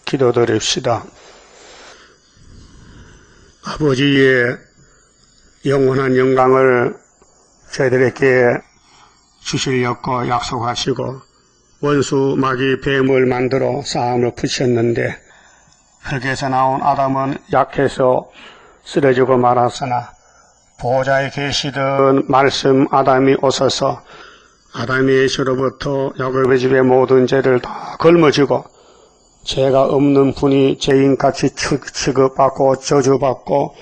기도드립시다. 아버지의 영원한 영광을 저희들에게 주시려고 약속하시고 원수 마귀 뱀을 만들어 싸움을 붙였는데 흙에서 나온 아담은 약해서 쓰러지고 말았으나 보호자에 계시던 말씀 아담이 오셔서 아담의 죄로부터 야곱의 집의 모든 죄를 다 걸머지고 죄가 없는 분이 죄인같이 취급받고 저주받고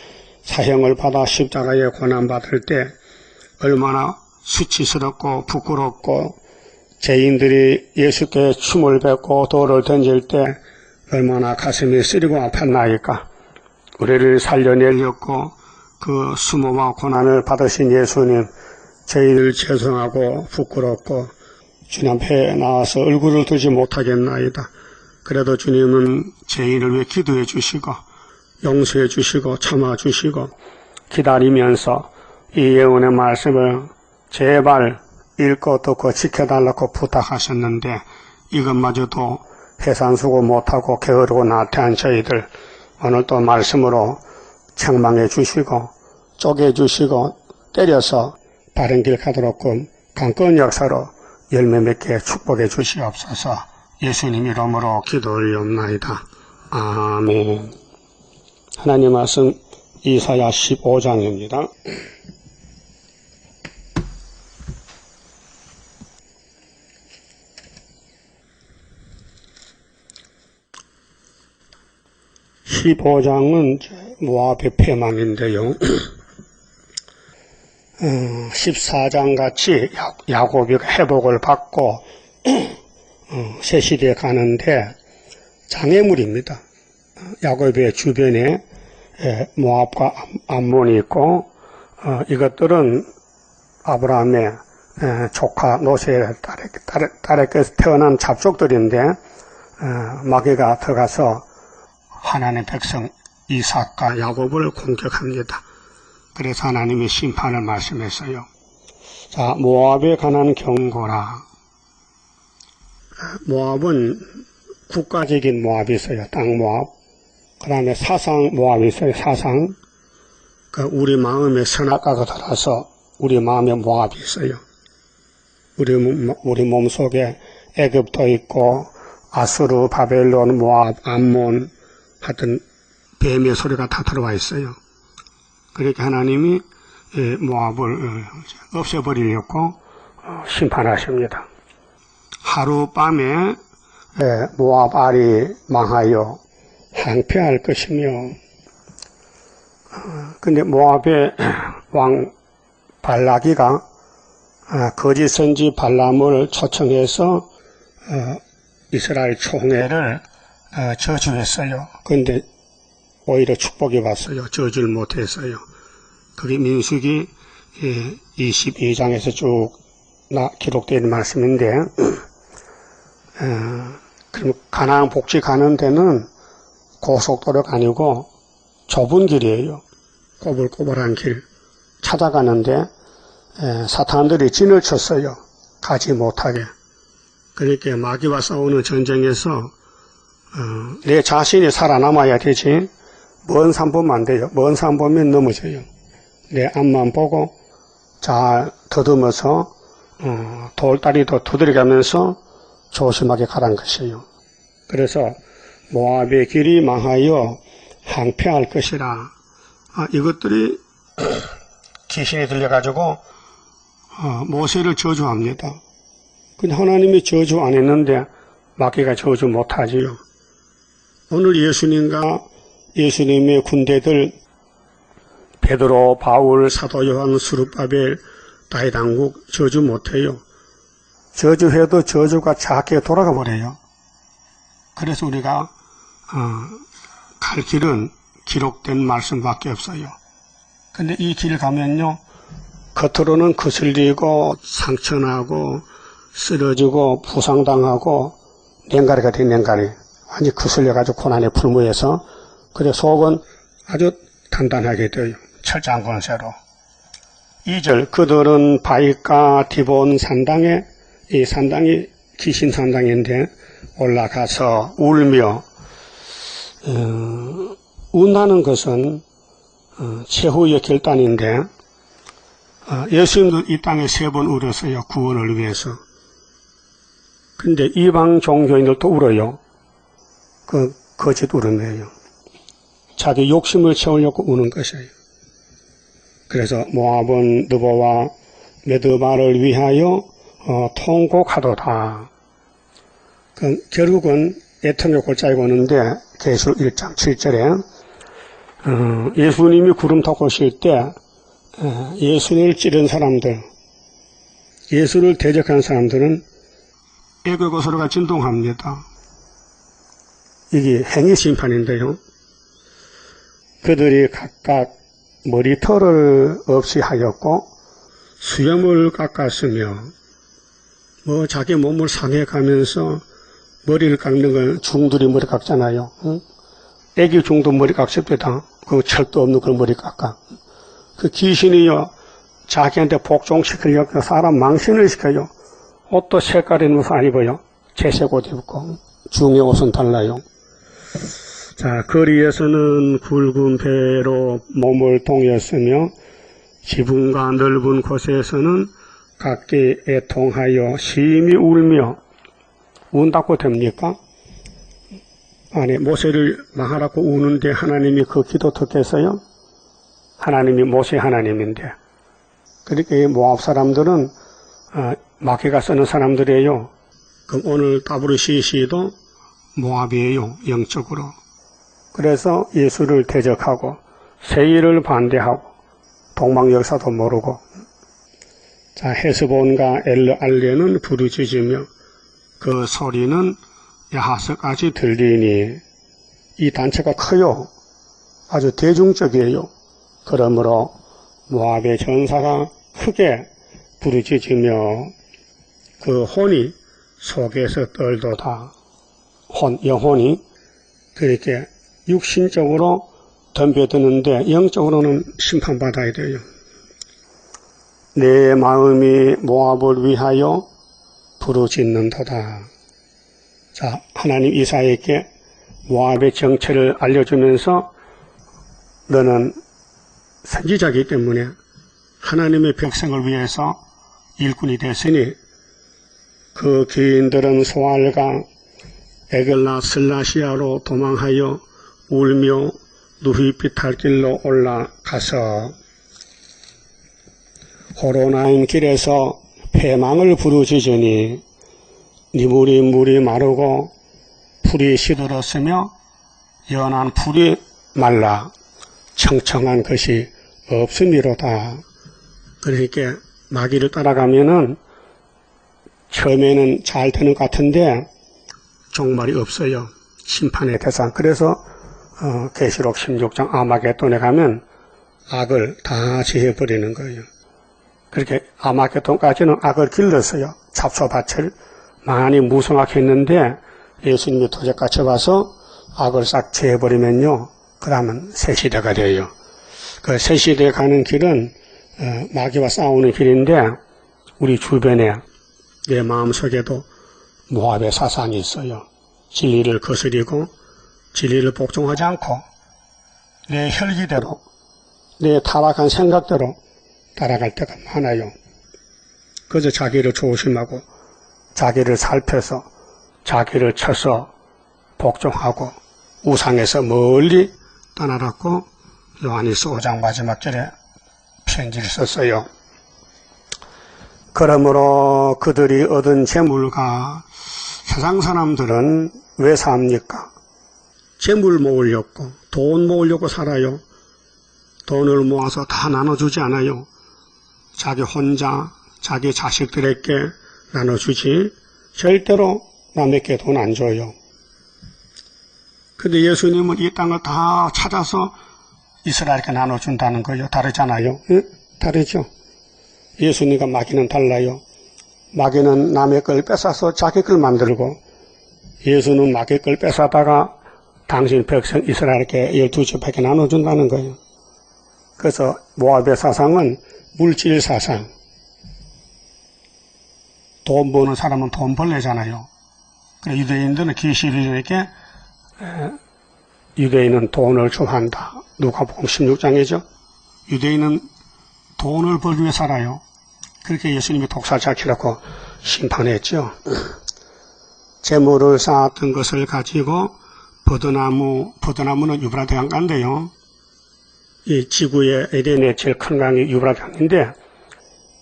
사형을 받아 십자가에 고난받을 때 얼마나 수치스럽고 부끄럽고 죄인들이 예수께 춤을 뱉고 돌을 던질 때 얼마나 가슴이 쓰리고 아팠나이까. 우리를 살려내려고 그 수모와 고난을 받으신 예수님, 저희들 죄송하고 부끄럽고 주님 앞에 나와서 얼굴을 두지 못하겠나이다. 그래도 주님은 죄인을 위해 기도해 주시고 용서해 주시고 참아 주시고 기다리면서 이 예언의 말씀을 제발 읽고 듣고 지켜달라고 부탁하셨는데 이것마저도 해산수고 못하고 게으르고 나태한 저희들 오늘 또 말씀으로 책망해 주시고 쪼개 주시고 때려서 바른 길 가도록 강권 역사로 열매 맺게 축복해 주시옵소서. 예수님 이름으로 기도 올리옵나이다. 아멘. 하나님 말씀 이사야 15장입니다. (15장은) 모압의 패망인데요. 14장같이 야곱이 회복을 받고 새 시대에 가는데 장애물입니다. 야곱의 주변에 모압과 암몬이 있고 이것들은 아브라함의 조카 노세의 딸에게서 태어난 잡족들인데 마귀가 들어가서 하나님의 백성 이삭과 야곱을 공격합니다. 그래서 하나님이 심판을 말씀했어요. 자, 모압에 관한 경고라. 모압은 국가적인 모압이 있어요. 땅 모압. 그 다음에 사상 모압이 있어요. 사상. 우리 마음에 선악과가 들어서 우리 마음에 모압이 있어요. 우리 몸속에 애굽도 있고 아수르, 바벨론, 모압, 암몬 하여튼 뱀의 소리가 다 들어와 있어요. 그렇게 하나님이 모압을 없애버리려고 심판하십니다. 하룻밤에 모압 알이 망하여 항폐할 것이며 근데 모압의 왕 발라기가 거짓 선지 발람을 초청해서 이스라엘 총회를 저주했어요. 그런데 오히려 축복이 왔어요. 저주를 못했어요. 그게 민수기 22장에서 쭉 기록되어 있는 말씀인데 그럼 가나안 복지 가는 데는 고속도로가 아니고 좁은 길이에요. 꼬불꼬불한 길 찾아가는데 사탄들이 진을 쳤어요. 가지 못하게. 그러니까 마귀와 싸우는 전쟁에서 내 자신이 살아남아야 되지 먼 산 보면 안 돼요. 먼 산 보면 넘어져요. 내 앞만 보고 잘 더듬어서 돌다리도 두드려가면서 조심하게 가라는 것이에요. 그래서 모압의 길이 망하여 항폐할 것이라. 이것들이 귀신이 들려가지고 모세를 저주합니다. 근데 하나님이 저주 안 했는데 마귀가 저주 못하지요. 오늘 예수님과 예수님의 군대들 베드로, 바울, 사도 요한, 수르바벨, 다윗왕국 저주 못해요. 저주해도 저주가 작게 돌아가 버려요. 그래서 우리가 갈 길은 기록된 말씀밖에 없어요. 근데 이 길 가면요 겉으로는 거슬리고 상처나고 쓰러지고 부상당하고 냉가리가 된 냉가리 완전히 거슬려가지고 고난에 불무해서 그래 속은 아주 단단하게 돼요. 철장건쇠로. 2절 그들은 바이가 디본 산당에 이 산당이 귀신 산당인데 올라가서 울며 운다는 것은 최후의 결단인데 예수님도 이 땅에 3번 울었어요. 구원을 위해서. 근데 이방 종교인들도 울어요. 그 거짓 울음이에요. 자기 욕심을 채우려고 우는 것이에요. 그래서 모압은 느보와 메드바를 위하여 통곡하도다. 결국은 애통의 골짜기가 오는데 계시록 1장 7절에 예수님이 구름 타고 오실 때 예수를 찌른 사람들, 예수를 대적한 사람들은 애국의 소리가 진동합니다. 이게 행위 심판인데요. 그들이 각각 머리털을 없이 하였고 수염을 깎았으며 자기 몸을 상해가면서 머리를 깎는 건 중들이 머리 깎잖아요. 응? 애기 중도 머리 깎습니다. 그 철도 없는 그 머리 깎아. 그 귀신이요 자기한테 복종시키려고 사람 망신을 시켜요. 옷도 색깔 있는 옷 안 입어요. 채색 옷 입고 중의 옷은 달라요. 자, 거리에서는 굵은 배로 몸을 동였으며 지붕과 넓은 곳에서는 각기 애통하여 심히 울며 운다고 됩니까? 아니, 모세를 망하라고 우는데 하나님이 그 기도 듣겠어요? 하나님이 모세 하나님인데. 그러니까 이 모압 사람들은 마귀가 쓰는 사람들이에요. 그럼 오늘 다브르시시도 모압이에요, 영적으로. 그래서 예수를 대적하고 세일을 반대하고 동방 역사도 모르고. 자, 헤스본과 엘르알레는 부르짖으며 그 소리는 야하스까지 들리니 이 단체가 커요. 아주 대중적이에요. 그러므로 모압의 전사가 크게 부르짖으며 그 혼이 속에서 떨도다. 영혼이 그렇게 육신적으로 덤벼드는데 영적으로는 심판받아야 돼요. 내 마음이 모압을 위하여 부르짖는도다. 자, 하나님 이사야에게 모압의 정체를 알려주면서 너는 선지자이기 때문에 하나님의 백성을 위해서 일꾼이 됐으니 그 귀인들은 소알과 에글라 슬라시아로 도망하여 울며 누휘빛할 길로 올라가서 호로나임 길에서 패망을 부르짖으니 니물이 물이 마르고 풀이 시들었으며 연한 풀이 말라 청청한 것이 없음이로다. 그러니까 마귀를 따라가면은 처음에는 잘 되는 것 같은데 종말이 없어요. 심판의 대상. 그래서 계시록 16장 아마겟돈에 가면 악을 다 지해버리는 거예요. 그렇게 아마겟돈까지는 악을 길렀어요. 잡초밭을 많이 무성하게 했는데 예수님이 도적같이 와서 악을 싹 제해버리면요. 그 다음은 새시대가 돼요. 그 새시대에 가는 길은 마귀와 싸우는 길인데 우리 주변에 내 마음속에도 모압의 사상이 있어요. 진리를 거스리고 진리를 복종하지 않고 내 혈기대로 내 타락한 생각대로 따라갈 때가 많아요. 그래서 자기를 조심하고 자기를 살펴서 자기를 쳐서 복종하고 우상에서 멀리 떠나라고 요한일서 5장 마지막 절에 편지를 썼어요. 그러므로 그들이 얻은 재물과 세상 사람들은 왜 삽니까? 재물 모으려고 돈 모으려고 살아요. 돈을 모아서 다 나눠주지 않아요. 자기 혼자 자기 자식들에게 나눠주지 절대로 남에게 돈 안 줘요. 근데 예수님은 이 땅을 다 찾아서 이스라엘에게 나눠준다는 거예요. 다르잖아요. 응? 다르죠. 예수님과 마귀는 달라요. 마귀는 남의 걸 뺏어서 자기 걸 만들고 예수는 마귀 걸 뺏어다가 당신 백성 이스라엘에게 12지파에게 나눠준다는 거예요. 그래서 모압의 사상은 물질 사상. 돈 버는 사람은 돈 벌래잖아요. 유대인들은 기시리에게 유대인은 돈을 좋아한다. 누가복음 16장이죠. 유대인은 돈을 벌기 위해 살아요. 그렇게 예수님이 독살자 키놓고 심판했죠. 재물을 쌓았던 것을 가지고 버드나무는 유브라데 강가인데요. 이 지구의 에덴의 제일 큰 강이 유브라데 강인데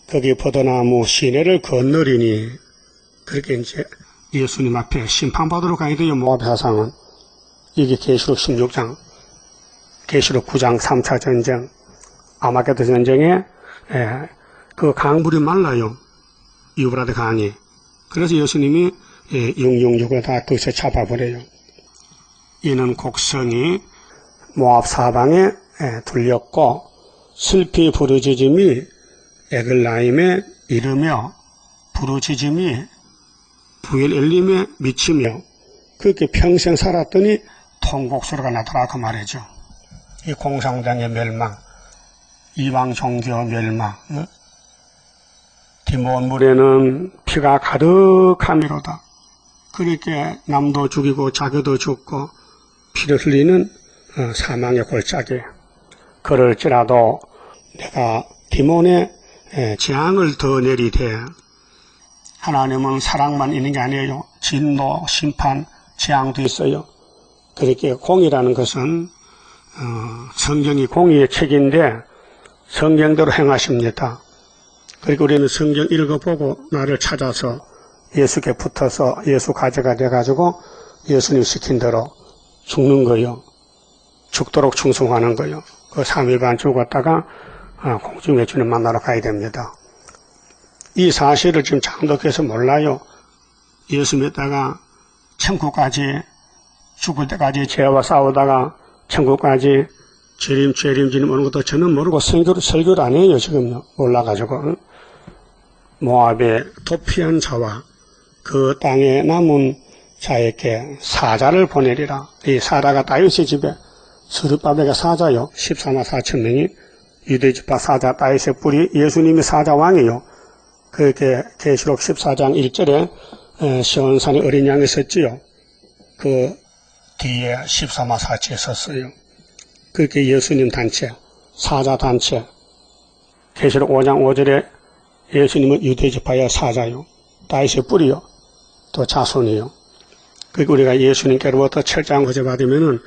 거기 버드나무 시내를 건너리니 그렇게 이제 예수님 앞에 심판받으러 가야 돼요. 모압 사상은. 이게 계시록 16장, 계시록 9장 3차 전쟁, 아마게도 전쟁에 그 강물이 말라요. 유브라데 강이. 그래서 예수님이 666을 다 거기서 잡아버려요. 이는 곡성이 모압 사방에 둘렸고 슬피 부르짖음이 에글라임에 이르며 부르짖음이 부엘엘림에 미치며 그렇게 평생 살았더니 통곡소리가 나더라 그 말이죠. 이 공산당의 멸망, 이방 종교 멸망, 디몬 물에는 피가 가득하미로다. 그렇게 남도 죽이고 자기도 죽고 피를 흘리는 사망의 골짜기. 그럴지라도 내가 디몬의 재앙을 더 내리되 하나님은 사랑만 있는 게 아니에요. 진노, 심판, 재앙도 있어요. 그렇게 공의라는 것은 성경이 공의의 책인데 성경대로 행하십니다. 그리고 우리는 성경 읽어보고 나를 찾아서 예수께 붙어서 예수 가져가 돼가지고 예수님 시킨 대로 죽는 거요. 죽도록 충성하는 거요. 그 3일 반 죽었다가 공중에 주님 만나러 가야 됩니다. 이 사실을 지금 장독해서 몰라요. 예수 믿다가 천국까지 죽을 때까지 죄와 싸우다가 천국까지 죄림지는 오는 것도 저는 모르고 설교를 안 해요. 지금요. 몰라가지고. 모압의 도피한 자와 그 땅에 남은 자에게 사자를 보내리라. 이 사자가 다윗의 집에 스룹바벨가 사자요. 14만 4천 명이 유대지파 사자 다윗의 뿔이 예수님이 사자 왕이요. 그렇게 계시록 14장 1절에 시온산에 어린 양이 섰지요. 그 뒤에 14만 4천이 섰어요. 그렇게 예수님 단체, 사자 단체. 계시록 5장 5절에 예수님은 유대지파의 사자요. 다윗의 뿔이요. 또 자손이요. 그리고 우리가 예수님께로부터 철장 구제 받으면은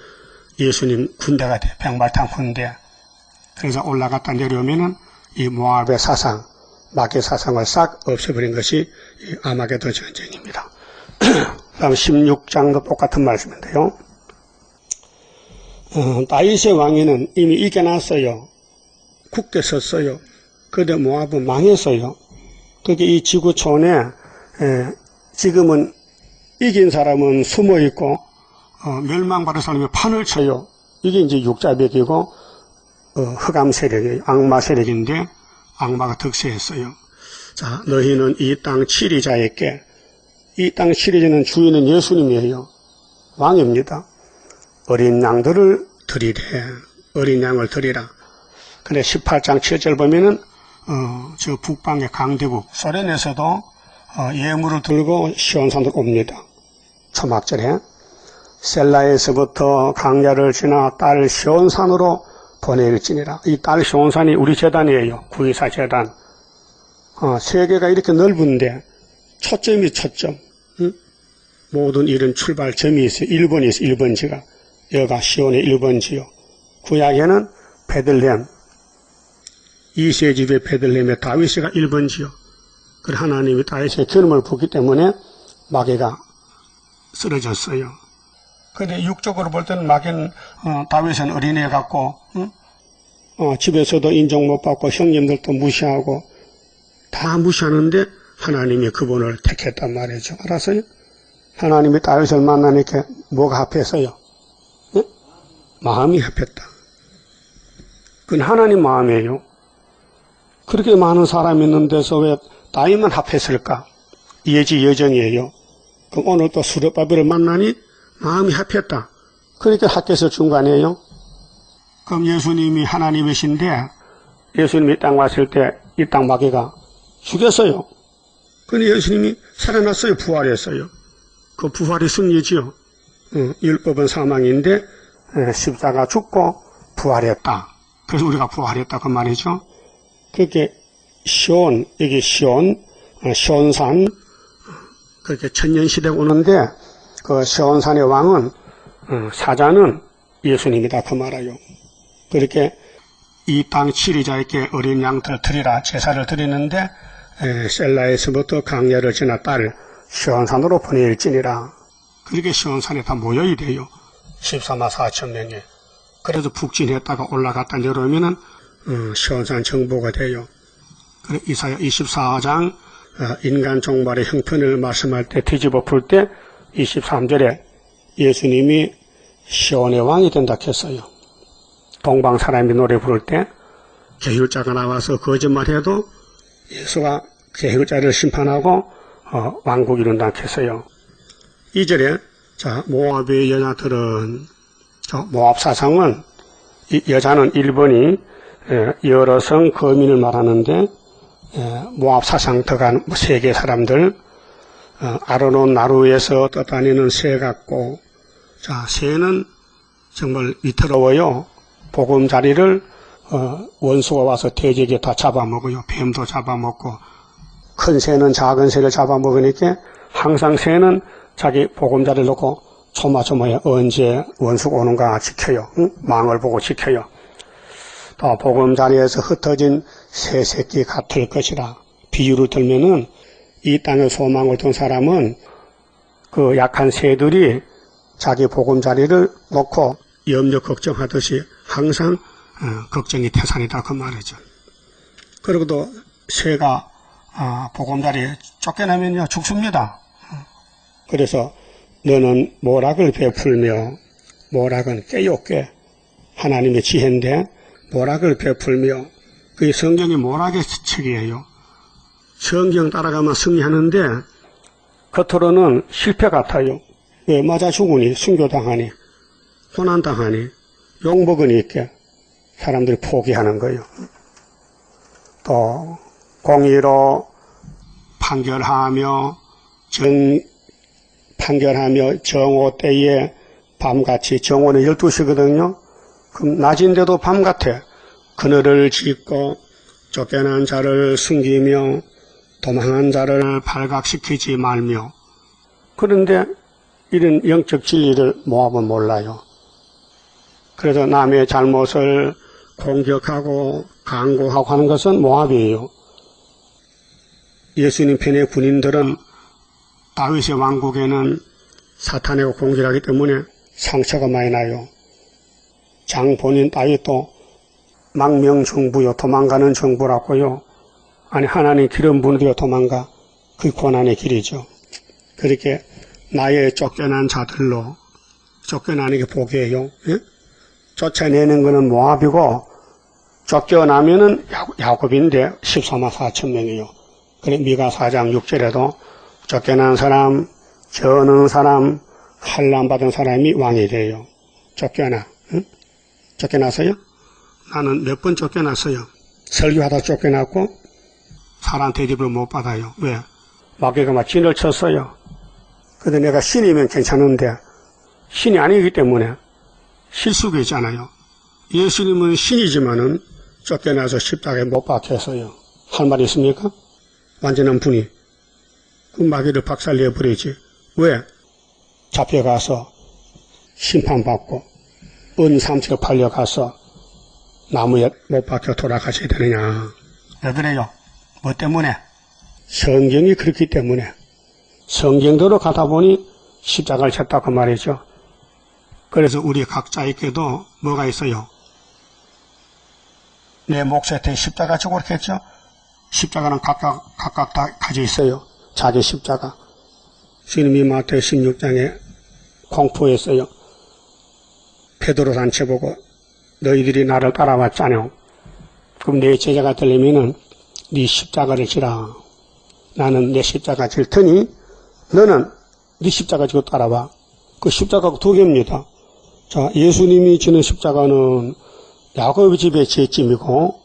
예수님 군대가 돼. 백발탄 군대. 그래서 올라갔다 내려오면은 이 모압의 사상, 마귀의 사상을 싹 없애버린 것이 이 아마게도 전쟁입니다. 다음 16장도 똑같은 말씀인데요. 다윗의 왕위는 이미 이겨놨어요. 굳게 섰어요. 그런데 모압은 망했어요. 그게 이 지구촌에 지금은 이긴 사람은 숨어있고 멸망받은 사람이 판을 쳐요. 이게 이제 육자벽이고 흑암 세력이에요. 악마 세력인데 악마가 득세했어요. 자, 너희는 이 땅 치리자에게, 이 땅 치리자는 주인은 예수님이에요. 왕입니다. 어린 양들을 드리래. 어린 양을 드리라. 근데 18장 7절 보면은 저 북방의 강대국 소련에서도 예물을 들고 시온산으로 옵니다. 초막절에 셀라에서부터 강야를 지나 딸 시온산으로 보낼지니라. 이 딸 시온산이 우리 재단이에요. 924 재단. 세계가 이렇게 넓은데 초점이 초점. 응? 모든 일은 출발점이 있어요. 1번이 있어요. 1번지가. 여가 시온의 1번지요. 구약에는 베들레헴. 이세 집의 베들레헴의 다윗이가 1번지요. 그래 하나님이 다윗의 기름을 붓기 때문에 마귀가 쓰러졌어요. 근데 육적으로 볼 때는 마귀는 다윗은 어린애 같고 집에서도 인정 못 받고 형님들도 무시하고 다 무시하는데 하나님이 그분을 택했단 말이죠. 알았어요? 하나님이 다윗을 만나니까 뭐가 합했어요? 네? 마음이 합했다. 그건 하나님 마음이에요. 그렇게 많은 사람이 있는 데서 왜 다윗만 합했을까? 예지 여정이에요. 그럼 오늘 또 스룹바벨을 만나니 마음이 합했다. 그러니까 합해서 준 거 아니에요? 그럼 예수님이 하나님이신데 예수님이 땅 왔을 때 이 땅 마귀가 죽였어요. 근데 예수님이 살아났어요. 부활했어요. 그 부활이 승리지요. 율법은 사망인데 십자가 죽고 부활했다. 그래서 우리가 부활했다 그 말이죠. 그렇게 시온, 여기 시온, 시온산, 그렇게 천년시대가 오는데 그 시온산의 왕은 사자는 예수님이다 그 말이에요. 그렇게 이 땅 치리자에게 어린 양들을 드리라 제사를 드리는데 셀라에서부터 강야를 지나 딸 시온산으로 보낼지니라. 그렇게 시온산에 다 모여야 돼요. 14만 4천 명이. 그래서 북진했다가 올라갔다 내려오면은 시온산 정보가 돼요. 그래 이사야 24장 인간 종말의 형편을 말씀할 때 뒤집어 풀 때 23절에 예수님이 시온의 왕이 된다 했어요. 동방 사람이 노래 부를 때 계율자가 나와서 거짓말해도 예수가 계율자를 심판하고 왕국 이룬다 했어요. 2절에 자 모압의 여자들은 모압 사상은 이 여자는 1번이 여러 성 거민을 말하는데 모압 사상 들어간 세계 사람들 아르논 나루에서 떠다니는 새 같고 자 새는 정말 위태로워요. 보금자리를 원수가 와서 돼지에게 다 잡아먹어요. 뱀도 잡아먹고 큰 새는 작은 새를 잡아먹으니까 항상 새는 자기 보금자리를 놓고 조마조마해 언제 원수가 오는가 지켜요. 응? 망을 보고 지켜요. 또 보금자리에서 흩어진 새 새끼 같을 것이라. 비유를 들면은 이 땅에 소망을 둔 사람은 그 약한 새들이 자기 보금자리를 놓고 염려 걱정하듯이 항상 걱정이 태산이다 그 말이죠. 그리고도 새가 보금자리에 쫓겨나면요 죽습니다. 그래서 너는 모락을 베풀며 모락은 꾀요 꾀 하나님의 지혜인데 모락을 베풀며 그게 성경이 모락의 책이에요. 성경 따라가면 승리하는데 겉으로는 실패 같아요. 왜 맞아 죽으니 순교당하니 고난당하니 욕먹으니 있게 사람들이 포기하는 거예요. 또 공의로 판결하며 판결하며 정오 때에 밤같이 정오는 12시거든요. 그럼 낮인데도 밤같아. 그늘을 짓고 쫓겨난 자를 숨기며 도망한 자를 발각시키지 말며. 그런데 이런 영적 진리를 모압은 몰라요. 그래서 남의 잘못을 공격하고 강구하고 하는 것은 모압이에요. 예수님 편의 군인들은 다윗의 왕국에는 사탄의 공격하기 때문에 상처가 많이 나요. 장본인 다윗도 망명정부요 도망가는 정부라고요. 아니 하나님 기름 부는 데가 도망가. 그 고난의 길이죠. 그렇게 나의 쫓겨난 자들로 쫓겨나는 게 복이에요. 예? 쫓아내는 것은 모압이고 쫓겨나면은 야곱인데 14만 4천 명이요. 그래 미가 4장 6절에도 쫓겨난 사람, 저는 사람, 환난받은 사람이 왕이 돼요. 쫓겨나. 응? 쫓겨났어요? 나는 몇 번 쫓겨났어요. 설교하다 쫓겨났고 사람 대접을 못 받아요. 왜? 마귀가 막 진을 쳤어요. 근데 내가 신이면 괜찮은데 신이 아니기 때문에 실수가 있잖아요. 예수님은 신이지만은 쫓겨나서 십자가에 못 박혔어요. 할 말 있습니까? 완전한 분이. 그 마귀를 박살내버리지. 왜? 잡혀가서 심판받고 은삼치로 팔려가서 나무에 못 박혀 돌아가셔야 되느냐. 왜 그래요? 뭐 때문에? 성경이 그렇기 때문에. 성경대로 가다 보니 십자가를 쳤다고 말이죠. 그래서 우리 각자에게도 뭐가 있어요? 내 몫에 대해 십자가 지고 그렇겠죠? 십자가는 각각 다 가지고 있어요. 자기 십자가. 주님이 마태오 16장에 공포했어요. 베드로 단체 보고 너희들이 나를 따라왔잖여. 그럼 내 제자가 되려면은 네 십자가를 지라. 나는 내 십자가 질 테니 너는 네 십자가 지고 따라와. 그 십자가가 두 개입니다. 자, 예수님이 지는 십자가는 야곱의 집의 죄짐이고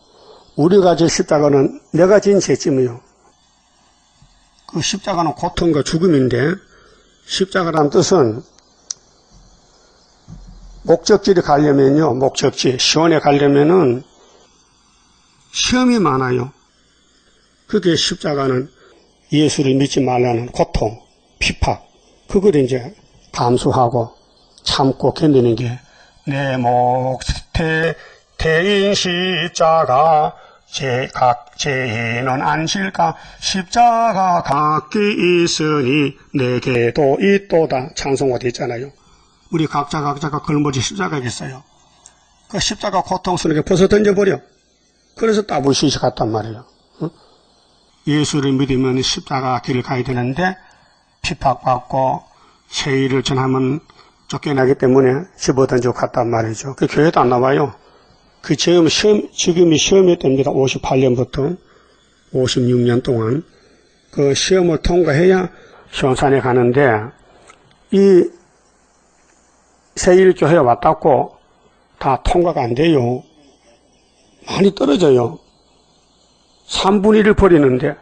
우리가 질 십자가는 내가 진 죄짐이요. 그 십자가는 고통과 죽음인데 십자가란 뜻은 목적지를 가려면요, 목적지, 시원에 가려면은 시험이 많아요. 그게 십자가는 예수를 믿지 말라는 고통, 핍박, 그걸 이제 감수하고 참고 견디는 게 내 목 대인 십자가 각 죄인은 안실까 십자가 각기 있으니 내게도 있도다. 찬송어디 있잖아요. 우리 각자가 걸머지 십자가가 있어요. 그 십자가 고통스럽게 벗어 던져버려. 그래서 따블시시 갔단 말이에요. 응? 예수를 믿으면 십자가 길을 가야 되는데 핍박받고 세일을 전하면 쫓겨나기 때문에 집어던지고 갔단 말이죠. 그 교회도 안 나와요. 그 지금이 시험이 됩니다. 58년부터 56년 동안 그 시험을 통과해야 시험산에 가는데 이 세일교회 왔다고 다 통과가 안 돼요. 많이 떨어져요. 3분의 1을 버리는데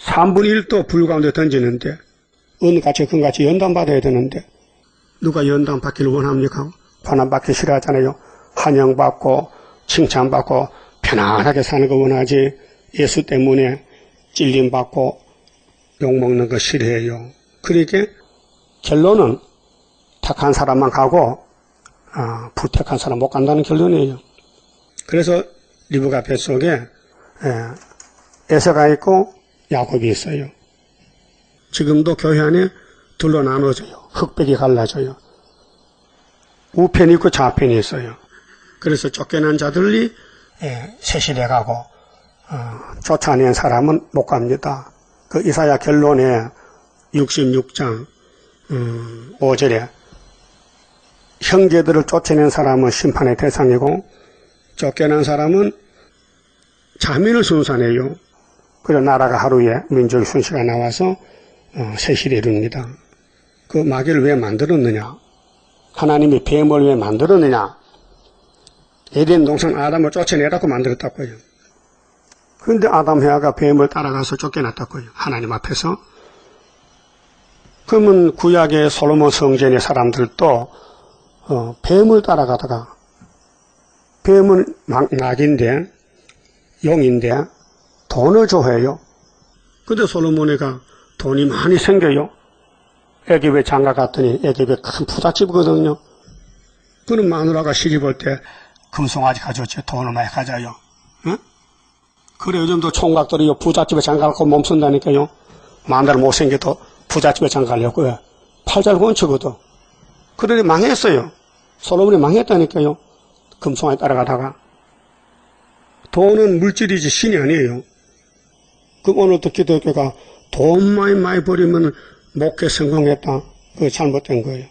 3분의 1도 불가운데 던지는데 은같이 금같이 연단받아야 되는데 누가 연단받기를 원합니까? 관한받기 싫어하잖아요. 환영받고 칭찬받고 편안하게 사는 거 원하지 예수 때문에 찔림받고 욕먹는 거 싫어해요. 그러니까 결론은 택한 사람만 가고 불택한 사람 못 간다는 결론이에요. 그래서 리브가 뱃속에 에서가 있고 야곱이 있어요. 지금도 교회 안에 둘로 나눠져요. 흑백이 갈라져요. 우편이 있고 좌편이 있어요. 그래서 쫓겨난 자들이 세실해 가고 쫓아낸 사람은 못 갑니다. 그 이사야 결론에 66장 5절에 형제들을 쫓아낸 사람은 심판의 대상이고 쫓겨난 사람은 자민을 순산해요. 그래서 나라가 하루에 민족의 순시가 나와서 세실에 이릅니다. 그 마귀를 왜 만들었느냐? 하나님이 뱀을 왜 만들었느냐? 에덴 동산 아담을 쫓아내라고 만들었다고요. 그런데 아담 해아가 뱀을 따라가서 쫓겨났다고요. 하나님 앞에서. 그러면 구약의 솔로몬 성전의 사람들도 뱀을 따라가다가 뱀은 낙인데 용인데 돈을 좋아해요. 근데 솔로몬이가 돈이 많이 생겨요. 애굽에 장가 갔더니 애굽에 큰 부잣집이거든요. 그는 마누라가 시집올 때 금송아지 가져왔지. 돈을 많이 가져요. 응? 그래 요즘도 총각들이 부잣집에 장가 가고 몸쓴다니까요. 마누라 못생겨도 부잣집에 장가 가려고 팔잘 권치거든. 그러니 망했어요. 솔로몬이 망했다니까요. 금송아지 따라가다가. 돈은 물질이지 신이 아니에요. 그럼 오늘도 기독교가 돈 많이 버리면 목회 성공했다. 그거 잘못된 거예요.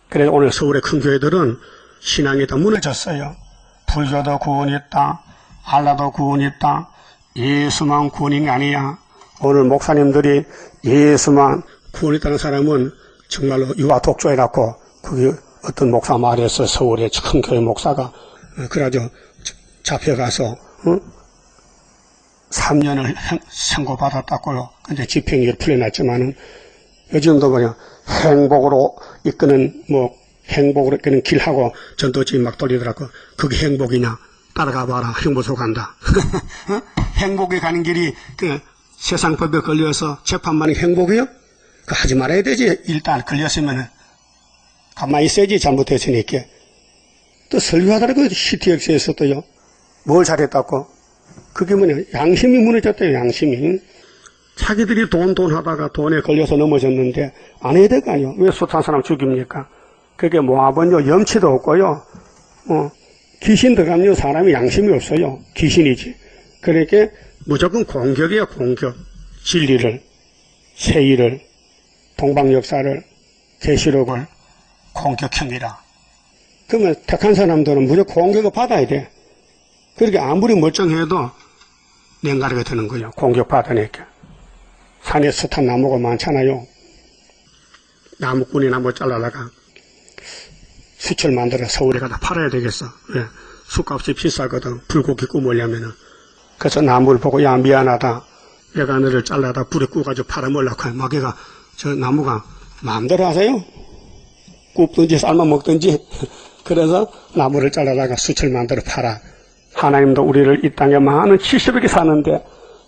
그래서 오늘 서울의 큰 교회들은 신앙이 다 무너졌어요. 불교도 구원이 있다. 알라도 구원이 있다. 예수만 구원이 아니야. 오늘 목사님들이 예수만 구원이 있다는 사람은 정말로 유아 독조해놨고 그게 어떤 목사 말에서 서울의 큰 교회 목사가 그래가지고 잡혀가서 3년을 선고받았다고요. 근데 집행유예 풀려났지만은 요즘도 뭐냐 행복으로 이끄는 행복으로 이끄는 길하고 전도지 막 돌리더라고. 그게 행복이냐? 따라가 봐라. 행복으로 간다. 행복에 가는 길이 그 세상 법에 걸려서 재판만이 행복이요? 그거 하지 말아야 되지. 일단 걸렸으면은 가만히 있어야지. 잘못했으니까. 또 설교하더라고요. CTX에서도요. 뭘 잘했다고? 그게 뭐냐? 양심이 무너졌대요. 양심이. 자기들이 돈 하다가 돈에 걸려서 넘어졌는데 안 해야 될 거 아니에요. 왜 숱한 사람 죽입니까? 그게 모압은요. 염치도 없고요. 귀신 들어가면 사람이 양심이 없어요. 귀신이지. 그러니까 무조건 공격이야. 공격. 진리를, 세일을, 동방역사를, 계시록을 공격형이라. 그러면 택한 사람들은 무조건 공격을 받아야 돼. 그러니까 아무리 멀쩡해도 냉가리가 되는 거예요. 공격받으니까. 산에 숱한 나무가 많잖아요. 나무꾼이 나무 잘라다가 수철 만들어 서울에 가다 팔아야 되겠어. 왜? 숯값이 비싸거든. 불고기 구우려면은. 그래서 나무를 보고 야 미안하다. 내가 너를 잘라다 불에 구워가지고 팔아먹으려고 해. 마귀가 저 나무가 마음대로 하세요. 굽든지 삶아 먹든지 그래서 나무를 잘라다가 숯을 만들어 팔아. 하나님도 우리를 이 땅에 많은 70일이 사는데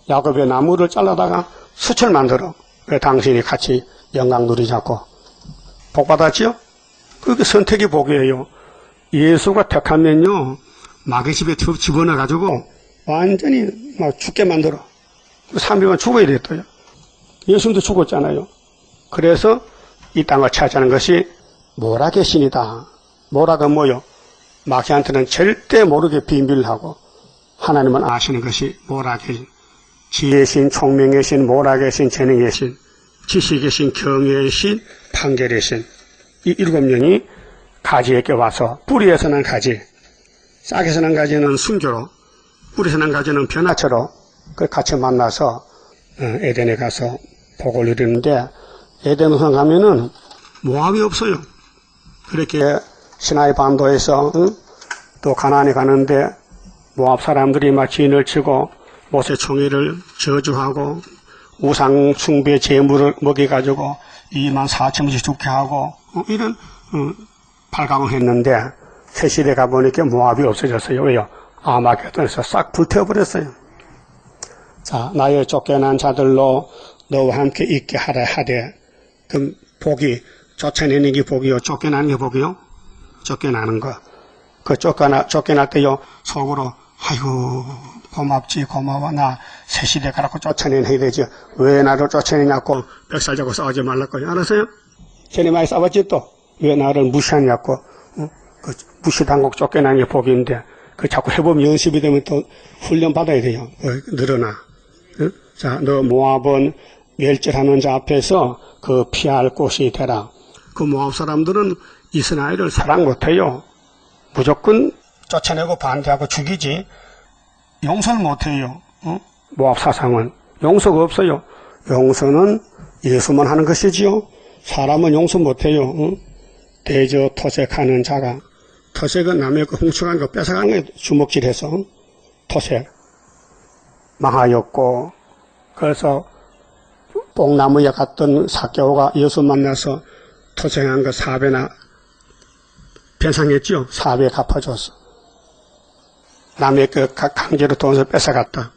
야곱의 나무를 잘라다가 숯을 만들어. 그래 당신이 같이 영광 누리자고. 복 받았지요? 그게 선택이 복이에요. 예수가 택하면요 마귀 집에 집어넣어가지고 완전히 막 죽게 만들어. 3일만 죽어야 됐어요. 예수님도 죽었잖아요. 그래서 이 땅을 차지하는 것이 모락의 신이다. 모락은 뭐요? 마귀한테는 절대 모르게 비밀을 하고 하나님은 아시는 것이 모락의 신. 지혜의 신, 총명의 신, 모락의 신, 재능의 신, 지식의 신, 경외의 신, 판결의 신. 이 7명이 가지에게 와서 뿌리에서 난 가지, 싹에서 난 가지는 순교로, 뿌리에서 난 가지는 변화처로 같이 만나서 에덴에 가서 복을 누리는데 에덴 우상 가면은 모압이 없어요. 그렇게 시나이 반도에서 또 가나안에 가는데 모압 사람들이 막 진을 치고 모세 총회를 저주하고 우상 숭배 제물을 먹여가지고 2만 4천명씩 죽게 하고 이런 발광을 했는데 새 시대 가보니까 모압이 없어졌어요. 왜요? 아마겟돈에서 싹 불태워버렸어요. 자, 나의 쫓겨난 자들로 너와 함께 있게 하라 하되, 그럼 복이 쫓아내는 게 복이요, 쫓겨나는 게 복이요? 쫓겨나는 거. 그 쫓겨날 때요 속으로 아이고 고맙지 고마워 나 새 시대 가라고 쫓아내야 되지 왜 나를 쫓아내냐고 멱살 잡고 싸우지 말라고 알았어요? 전에 많이 싸웠지 또 왜 나를 무시하냐고 그 무시당국 쫓겨나는 게 복인데 그 자꾸 해보면 연습이 되면 또 훈련 받아야 돼요. 늘어나. 자, 너 모압은 멸절하는 자 앞에서 그 피할 곳이 되라. 그 모압 사람들은 이스라엘을 사랑 못해요. 무조건 쫓아내고 반대하고 죽이지 용서를 못해요. 모압 사상은 용서가 없어요. 용서는 예수만 하는 것이지요. 사람은 용서 못해요. 대저 토색하는 자가 토색은 남의 그 훔쳐간 거 뺏어가는 거 주먹질해서 토색 망하였고 그래서 뽕나무에 갔던 삭개오가 예수 만나서 토색한 거 4배나 변상했죠. 4배 갚아줬어. 남의 그 강제로 돈을 뺏어갔다.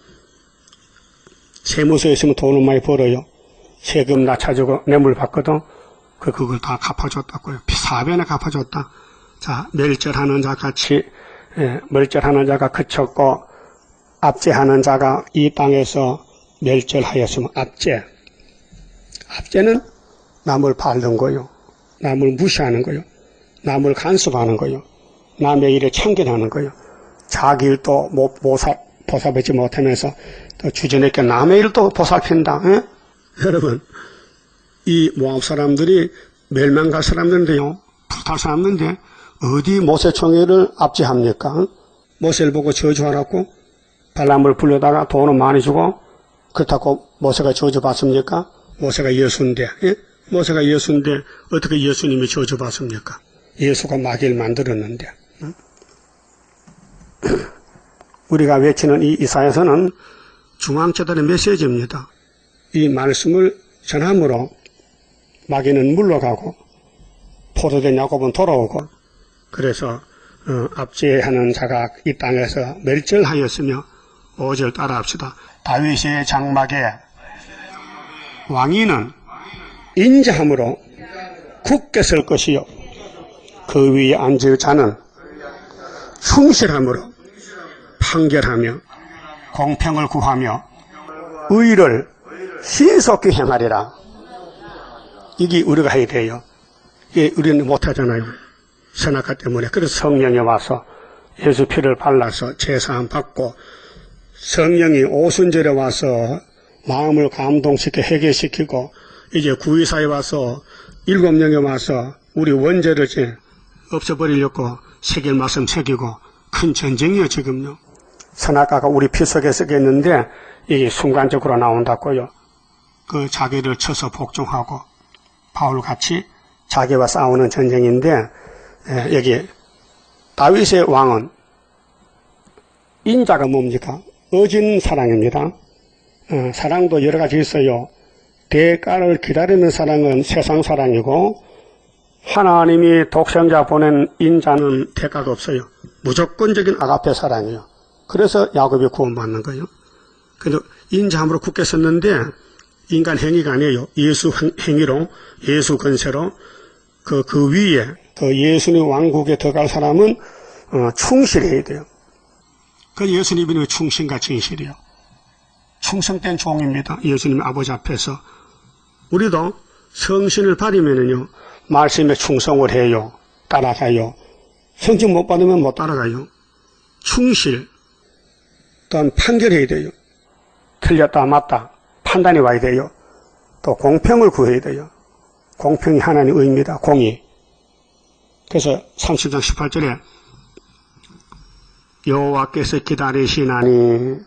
세무서에 있으면 돈을 많이 벌어요. 세금 낮춰주고 뇌물 받거든. 그걸 다 갚아줬다고요. 4배나 갚아줬다. 자, 멸절하는 자 같이, 멸절하는 자가 그쳤고, 압제하는 자가 이 땅에서 멸절하였으면 압제는 남을 밟는 거요. 남을 무시하는 거요. 남을 간섭하는 거요. 남의 일에 참견하는 거요. 자기 일도 보살피지 못하면서 또 주전에게 남의 일도 보살핀다. 여러분, 이 모압 사람들이 멸망갈 사람들인데요. 불탈 사람들인데 어디 모세 총회를 압제합니까? 모세를 보고 저주하라고 발람을 불러다가 돈을 많이 주고 그렇다고 모세가 저주받습니까? 모세가 예수인데 모세가 예수인데 어떻게 예수님이 저주받습니까? 예수가 마귀를 만들었는데 우리가 외치는 이 이사야서는 중앙재단의 메시지입니다. 이 말씀을 전함으로 마귀는 물러가고 포도된 야곱은 돌아오고 그래서 압제하는 자가 이 땅에서 멸절하였으며 5절 따라합시다. 다윗의 장막에 왕위는 인자함으로 굳게 설 것이요 그 위에 앉을 자는 충실함으로 판결하며 공평을 구하며 의를 신속히 행하리라. 이게 우리가 해야 돼요. 이게 우리는 못하잖아요. 선악과 때문에. 그래서 성령이 와서 예수 피를 발라서 제사함 받고 성령이 오순절에 와서 마음을 감동시켜 해결시키고 이제 구의사에 와서 7명이 와서 우리 원죄를 없애버리려고 새길 말씀 새기고 큰 전쟁이요 지금요. 선악과가 우리 피 속에 쓰겠는데 이게 순간적으로 나온다고요. 그 자기를 쳐서 복종하고 바울같이 자기와 싸우는 전쟁인데 여기 다윗의 왕은 인자가 뭡니까? 어진 사랑입니다. 사랑도 여러 가지 있어요. 대가를 기다리는 사랑은 세상 사랑이고 하나님이 독생자 보낸 인자는 대가가 없어요. 무조건적인 아가페 사랑이에요. 그래서 야곱이 구원받는 거예요. 그래도 인자함으로 굳게 섰는데 인간 행위가 아니에요. 예수 행위로, 예수 건세로 그 위에 그 예수님 왕국에 들어갈 사람은 충실해야 돼요. 그 예수님 이름이 충신과 진실이요. 충성된 종입니다. 예수님 아버지 앞에서. 우리도 성신을 받으면은요, 말씀에 충성을 해요. 따라가요. 성신 못 받으면 못 따라가요. 충실. 또한 판결해야 돼요. 틀렸다 맞다 판단이 와야 돼요. 또 공평을 구해야 돼요. 공평이 하나님의 의입니다. 공의. 그래서 30장 18절에 여호와께서 기다리시나니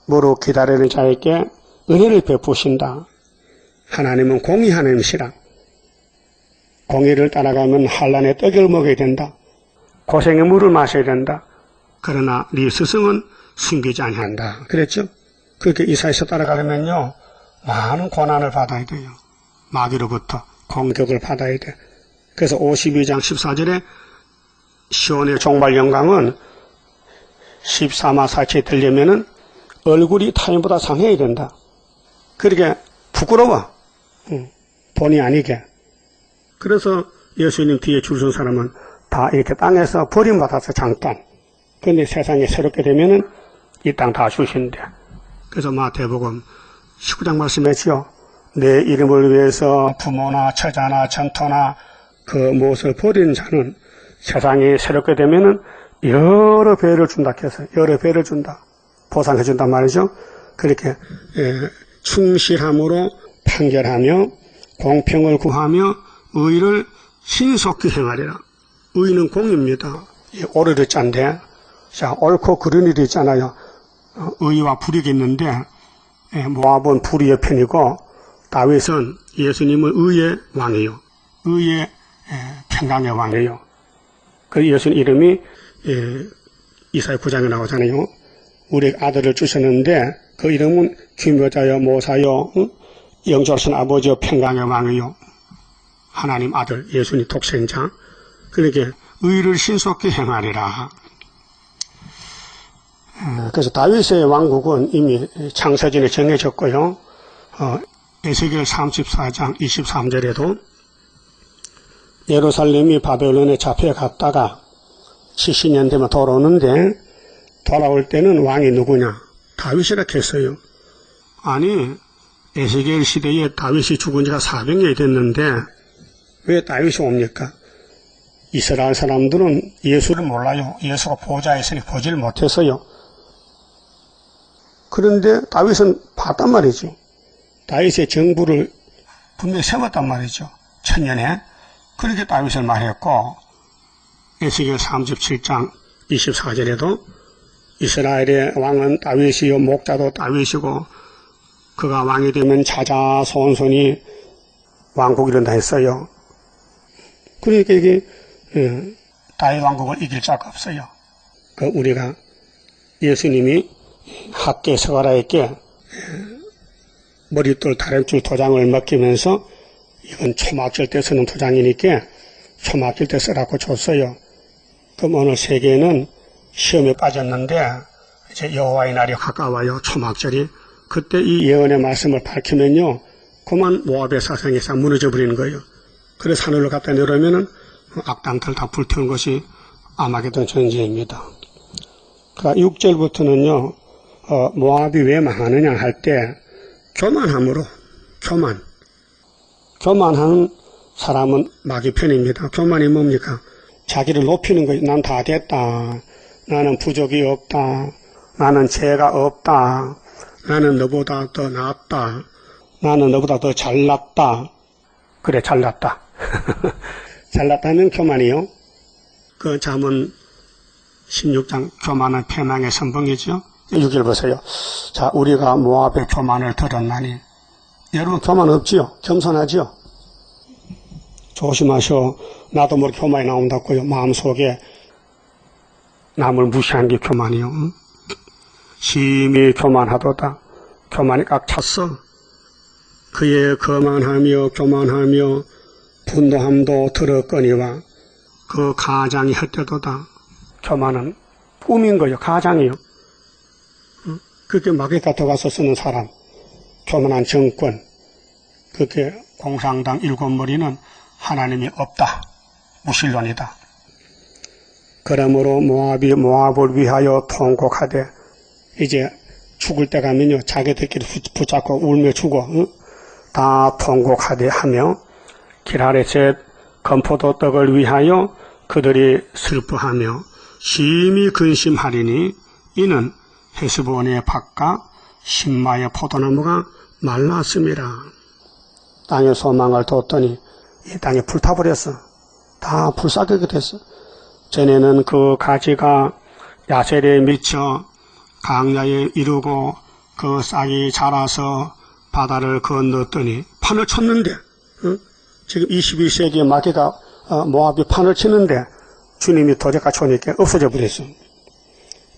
무릇 기다리는 자에게 은혜를 베푸신다. 하나님은 공의 하나님이시라. 공의를 따라가면 환난의 떡을 먹어야 된다. 고생의 물을 마셔야 된다. 그러나 네 스승은 숨기지 아니한다. 그랬죠? 그렇게 이사야서 따라가려면요, 많은 고난을 받아야 돼요. 마귀로부터 공격을 받아야 돼. 그래서 52장 14절에 시온의 종말 영광은 14마 사치에 들려면은 얼굴이 타인보다 상해야 된다. 그렇게 부끄러워. 본의 아니게. 그래서 예수님 뒤에 줄 선 사람은 다 이렇게 땅에서 버림받아서 잠깐. 그런데 세상에 새롭게 되면은 이 땅 다 주신대. 그래서 마태복음 19장 말씀했지요. 내 이름을 위해서 부모나 처자나 전토나 그 무엇을 버린 자는 세상이 새롭게 되면은 여러 배를 준다 해서 여러 배를 준다. 보상해 준단 말이죠. 그렇게 충실함으로 판결하며 공평을 구하며 의를 신속히 행하리라. 의는 공입니다. 오르르 짠데, 자, 옳고 그른 일이 있잖아요. 의와 불이익이 있는데, 모압은 불의의 편이고, 다윗은 예수님은 의의 왕이에요. 의의 평강의 왕이에요. 그 예수님 이름이 이사야 9장에 나오잖아요. 우리 아들을 주셨는데, 그 이름은 귀묘자여 모사여 영존하신 아버지여 평강의 왕이요. 하나님 아들 예수님 독생자. 그렇게 의를 신속히 행하리라. 그래서 다윗의 왕국은 이미 창세전에 정해졌고요. 에스겔 34장 23절에도 예루살렘이 바벨론에 잡혀갔다가 70년 되면 돌아오는데 돌아올 때는 왕이 누구냐? 다윗이라 했어요. 아니 에스겔 시대에 다윗이 죽은 지가 400년이 됐는데 왜 다윗이 옵니까? 이스라엘 사람들은 예수를 몰라요. 예수가 보좌에 있으니 보지를 못했어요. 그런데 다윗은 봤단 말이죠. 다윗의 정부를 분명히 세웠단 말이죠. 천년에. 그렇게 다윗을 말했고 에스겔 37장 24절에도 이스라엘의 왕은 다윗이요 목자도 다윗이고 그가 왕이 되면 자자손손이 왕국이 이른다 했어요. 그러니까 이게 다윗 왕국을 이길 자가 없어요. 그 우리가 예수님이 학계 서가라에게 머릿돌 다림줄 도장을 맡기면서 이건 초막절 때 쓰는 도장이니까 초막절 때 쓰라고 줬어요. 그럼 어느 세계는 시험에 빠졌는데 이제 여호와의 날이 가까워요. 초막절이. 그때 이 예언의 말씀을 밝히면요. 그만 모압의 사상이 싹 무너져 버리는 거예요. 그래서 하늘로 갖다 내려오면은 악당들 다 불태운 것이 아마게돈 전쟁입니다. 그러니까 6절부터는요. 모압이 왜 망하느냐 할 때 교만함으로 교만하는 사람은 마귀 편입니다. 교만이 뭡니까? 자기를 높이는 거예요. 난 다 됐다. 나는 부족이 없다. 나는 죄가 없다. 나는 너보다 더 낫다. 나는 너보다 더 잘났다. 그래 잘났다. 잘났다면 교만이요. 그 잠언 16장 교만은 패망의 선봉이죠. 6절 보세요. 자, 우리가 모압의 교만을 들었나니. 여러분 교만 없지요? 겸손하지요? 조심하셔. 나도 모르게 교만이 나온다고요. 마음속에 남을 무시하는 게 교만이요. 심히 교만하도다. 교만이 꽉 찼어. 그의 거만하며 교만하며 분노함도 들었거니와 그 가장이 헛되도다. 교만은 꿈인 거요. 가장이요. 그렇게 마귀 같아가서 쓰는 사람, 교만한 정권, 그렇게 공산당 일곱 머리는 하나님이 없다. 무신론이다. 그러므로 모압이 모압을 위하여 통곡하되 이제 죽을 때 가면요 자기들끼리 붙잡고 울며 죽어. 다 통곡하되 하며 기라레셋 건포도 떡을 위하여 그들이 슬퍼하며 심히 근심하리니 이는 헤스본의 밭과 신마의 포도나무가 말랐음이라. 땅에 소망을 뒀더니 이 땅에 불타버렸어. 다 불사르게 됐어. 전에는 그 가지가 야셀에 미쳐 강야에 이르고 그 싹이 자라서 바다를 건넜더니 판을 쳤는데 지금 22세기에 마귀가 모압이 판을 치는데 주님이 도적같이 오니까 없어져 버렸어.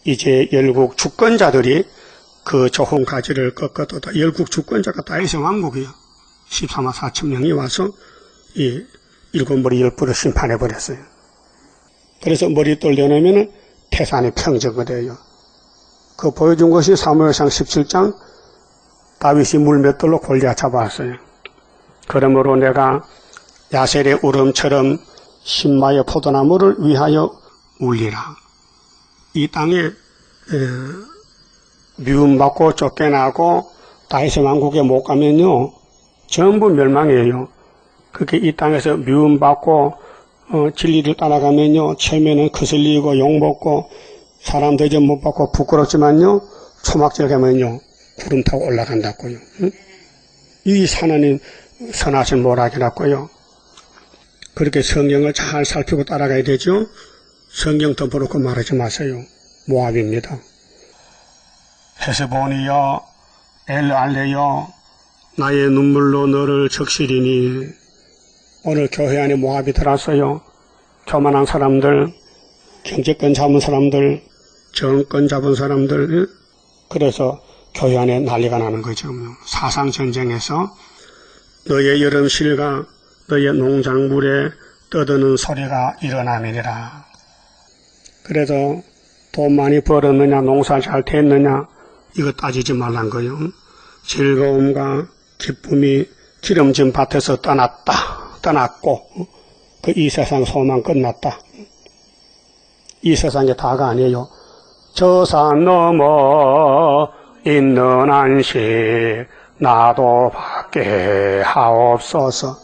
이제 열국 주권자들이 그 좋은 가지를 꺾어도다. 열국 주권자가 다윗의 왕국이요. 14만 4천 명이 와서 이 일곱 머리 열부를 심판해 버렸어요. 그래서 머리돌 내놓으면 태산이 평정이 돼요. 그 보여준 것이 사무엘상 17장 다윗이 물맷돌로 골리앗 잡아왔어요. 그러므로 내가 야셀의 울음처럼 신마의 포도나무를 위하여 울리라. 이 땅에 미움받고 쫓겨나고 다윗의 왕국에 못 가면요 전부 멸망이에요. 그렇게 이 땅에서 미움받고 진리를 따라가면요 처음에는 거슬리고 욕먹고 사람 대접 못 받고 부끄럽지만요 초막절 가면요 구름 타고 올라간다고요. 이 하나님 선하신 모락이라고요. 그렇게 성경을 잘 살피고 따라가야 되죠. 성경 덮어놓고 말하지 마세요. 모압입니다. 헤스본이여 엘알레여 나의 눈물로 너를 적시리니. 오늘 교회 안에 모압이 들어왔어요. 교만한 사람들, 경제권 잡은 사람들, 정권 잡은 사람들. 그래서 교회 안에 난리가 나는 거죠. 사상전쟁에서 너의 여름실과 너의 농작물에 떠드는 소리가 일어나느니라. 그래서 돈 많이 벌었느냐, 농사 잘 됐느냐, 이거 따지지 말란 거예요. 즐거움과 기쁨이 기름진 밭에서 떠났고, 그 이 세상 소망 끝났다. 이 세상에 다가 아니에요. 저 산 넘어 있는 안식 나도 받게 하옵소서.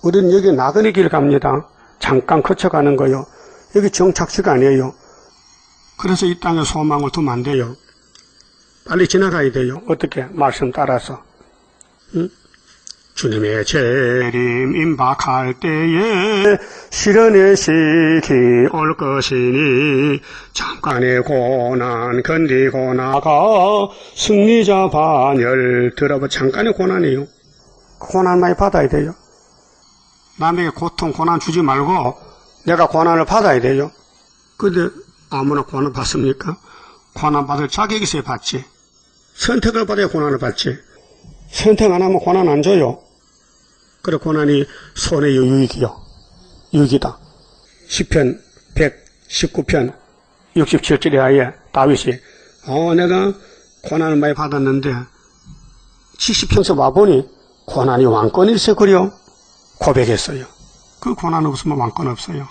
우리는 여기 나그네 길 갑니다. 잠깐 거쳐가는 거요. 여기 정착지가 아니에요. 그래서 이 땅에 소망을 두면 안 돼요. 빨리 지나가야 돼요. 어떻게? 말씀 따라서. 주님의 재림 임박할 때에 실현의 시기 올 것이니 잠깐의 고난 견디고 나가 승리자 반열. 들어봐. 잠깐의 고난이에요. 고난 많이 받아야 돼요. 남에게 고통, 고난 주지 말고 내가 고난을 받아야 돼요. 근데 아무나 고난 받습니까? 고난 받을 자격이 있어야 받지. 선택을 받아야 고난을 받지. 선택 안 하면 고난 안 줘요. 그래 고난이 손의 유익이요. 유익이다. 시편 119편 67절에 하에 다윗이 내가 고난을 많이 받았는데 70평서 와보니 고난이 왕권일세 그려 고백했어요. 그 고난 없으면 왕권 없어요.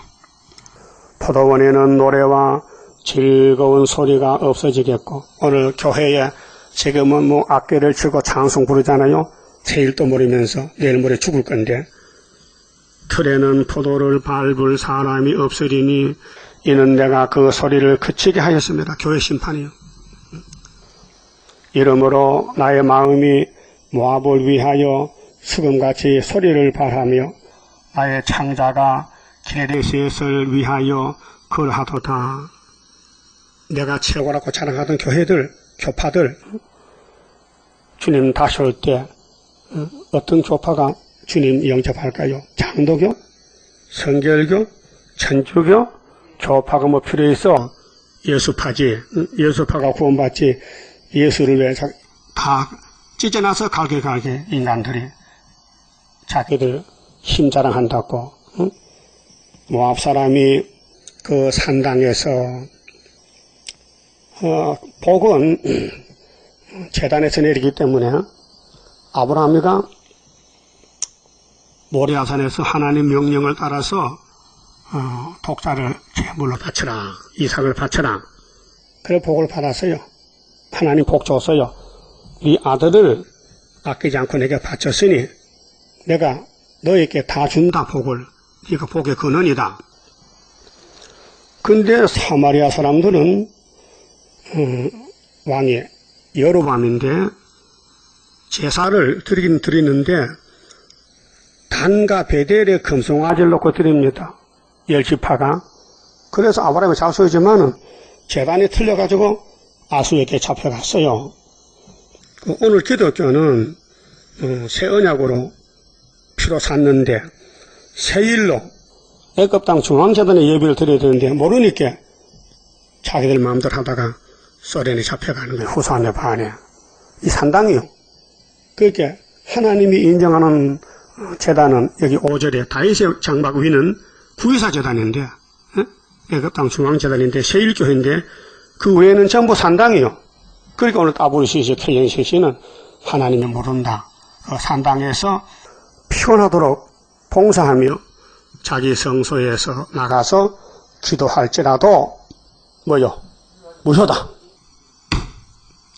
포도원에는 노래와 즐거운 소리가 없어지겠고, 오늘 교회에 지금은 악기를 치고 찬송 부르잖아요. 세일도 모르면서 내일 모레 죽을 건데, 틀에는 포도를 밟을 사람이 없으리니 이는 내가 그 소리를 그치게 하였습니다. 교회 심판이요. 이러므로 나의 마음이 모압을 위하여 수금같이 소리를 발하며 나의 창자가 게레셋을 위하여 걸하도다. 내가 최고라고 자랑하던 교회들, 교파들, 주님 다시 올 때 어떤 교파가 주님 영접할까요? 장도교? 성결교? 천주교? 교파가 뭐 필요해서 예수파지. 예수파가 구원받지. 예수를 왜 다 찢어놔서 갈게 인간들이 자기들 힘 자랑한다고. 응? 모압 사람이 그 산당에서 복은 제단에서 내리기 때문에 아브라함이가 모리아산에서 하나님 명령을 따라서 독자를 제물로 바쳐라, 이삭을 바쳐라. 그래 복을 받았어요. 하나님 복 줬어요. 네 아들을 아끼지 않고 내게 바쳤으니 내가 너에게 다 준다, 복을. 네가 복의 근원이다. 근데 사마리아 사람들은 왕이 여로밤인데 제사를 드리긴 드리는데 단과 베델에 금송아지를 넣고 드립니다. 10지파가. 그래서 아브라함이 자수했지만은 제단이 틀려가지고 아수에게 잡혀갔어요. 오늘 기독교는 새 언약으로 피로 샀는데 새일로 애굽 땅 중앙제단에 예배를 드려야 되는데 모르니까 자기들 마음대로 하다가 소련에 잡혀가는 거예요. 후사한의 반에. 이 산당이요. 그러니까 하나님이 인정하는 제단은 여기 5절에 다윗의 장막 위는 구이사 제단인데 애굽 땅 중앙제단인데 새1교회인데 그 외에는 전부 산당이요. 그러니까 오늘 WCC KNCC는 하나님이 모른다. 그 산당에서 피곤하도록 봉사하며 자기 성소에서 나가서 기도할지라도 뭐요? 무효다.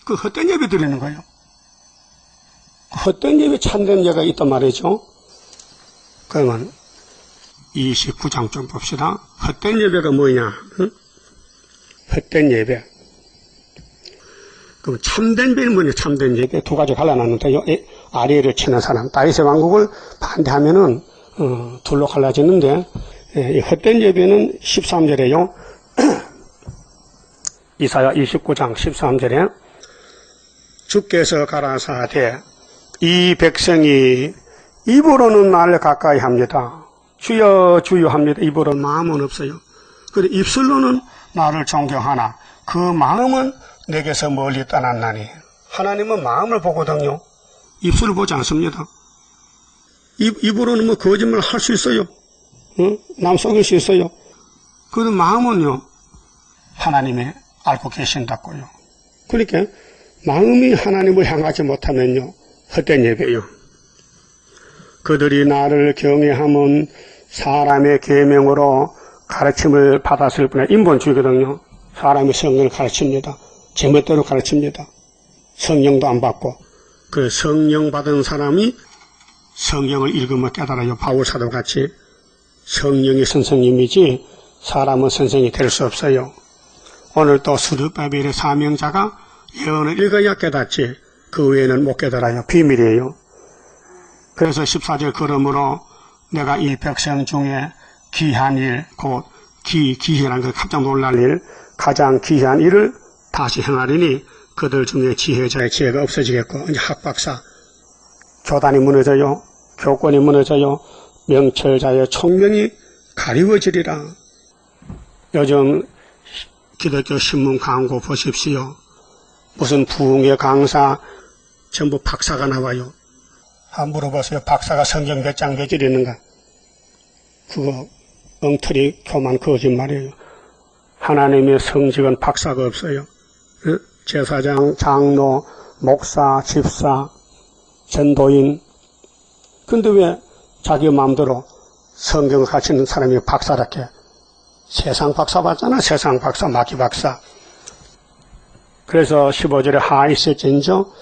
그 헛된 예배 드리는 거예요. 헛된 예배 참된 예가 있단 말이죠. 그러면 29장 좀 봅시다. 헛된 예배가 뭐냐? 응? 헛된 예배. 그럼 참된 예배는 뭐냐? 참된 예배 두 가지 갈라놨는데요. 아리엘을 치는 사람, 다윗의 왕국을 반대하면은 둘로 갈라지는데 이 헛된 예배는 13절에요. 이사야 29장 13절에 주께서 가라사대 이 백성이 입으로는 나를 가까이 합니다. 주여 주여 합니다. 입으로 마음은 없어요. 그런데 입술로는 나를 존경하나 그 마음은 내게서 멀리 떠났나니. 하나님은 마음을 보거든요. 입술을 보지 않습니다. 입으로는 뭐 거짓말 할 수 있어요. 남 속일 수 있어요. 그런데 마음은요, 하나님이 알고 계신다고요. 그러니까 마음이 하나님을 향하지 못하면요, 헛된 예배요. 그들이 나를 경외하면 사람의 계명으로 가르침을 받았을 뿐에 인본주의거든요. 사람이 성경을 가르칩니다. 제멋대로 가르칩니다. 성령도 안 받고. 그 성령 받은 사람이 성경을 읽으면 깨달아요. 바울 사도같이 성령이 선생님이지 사람은 선생이 될 수 없어요. 오늘 또 스룹바벨의 사명자가 예언을 읽어야 깨닫지 그 외에는 못 깨달아요. 비밀이에요. 그래서 14절 그러므로 내가 이 백성 중에 귀한 일, 곧 기이라는 걸 깜짝 놀랄 일, 가장 귀한 일을 다시 행하리니 그들 중에 지혜자의 지혜가 없어지겠고, 이제 학박사, 교단이 무너져요. 교권이 무너져요. 명철자의 총명이 가리워지리라. 요즘 기독교 신문 광고 보십시오. 무슨 부흥의 강사, 전부 박사가 나와요. 한번 물어보세요. 박사가 성경 몇 장 몇 절 있는가? 그거 엉터리 교만 거짓말이에요. 하나님의 성직은 박사가 없어요. 제사장, 장로, 목사, 집사, 전도인. 근데 왜 자기 마음대로 성경을 가르치는 사람이 박사답게? 세상 박사 받잖아. 세상 박사, 마귀 박사. 그래서 15절에 하이세진저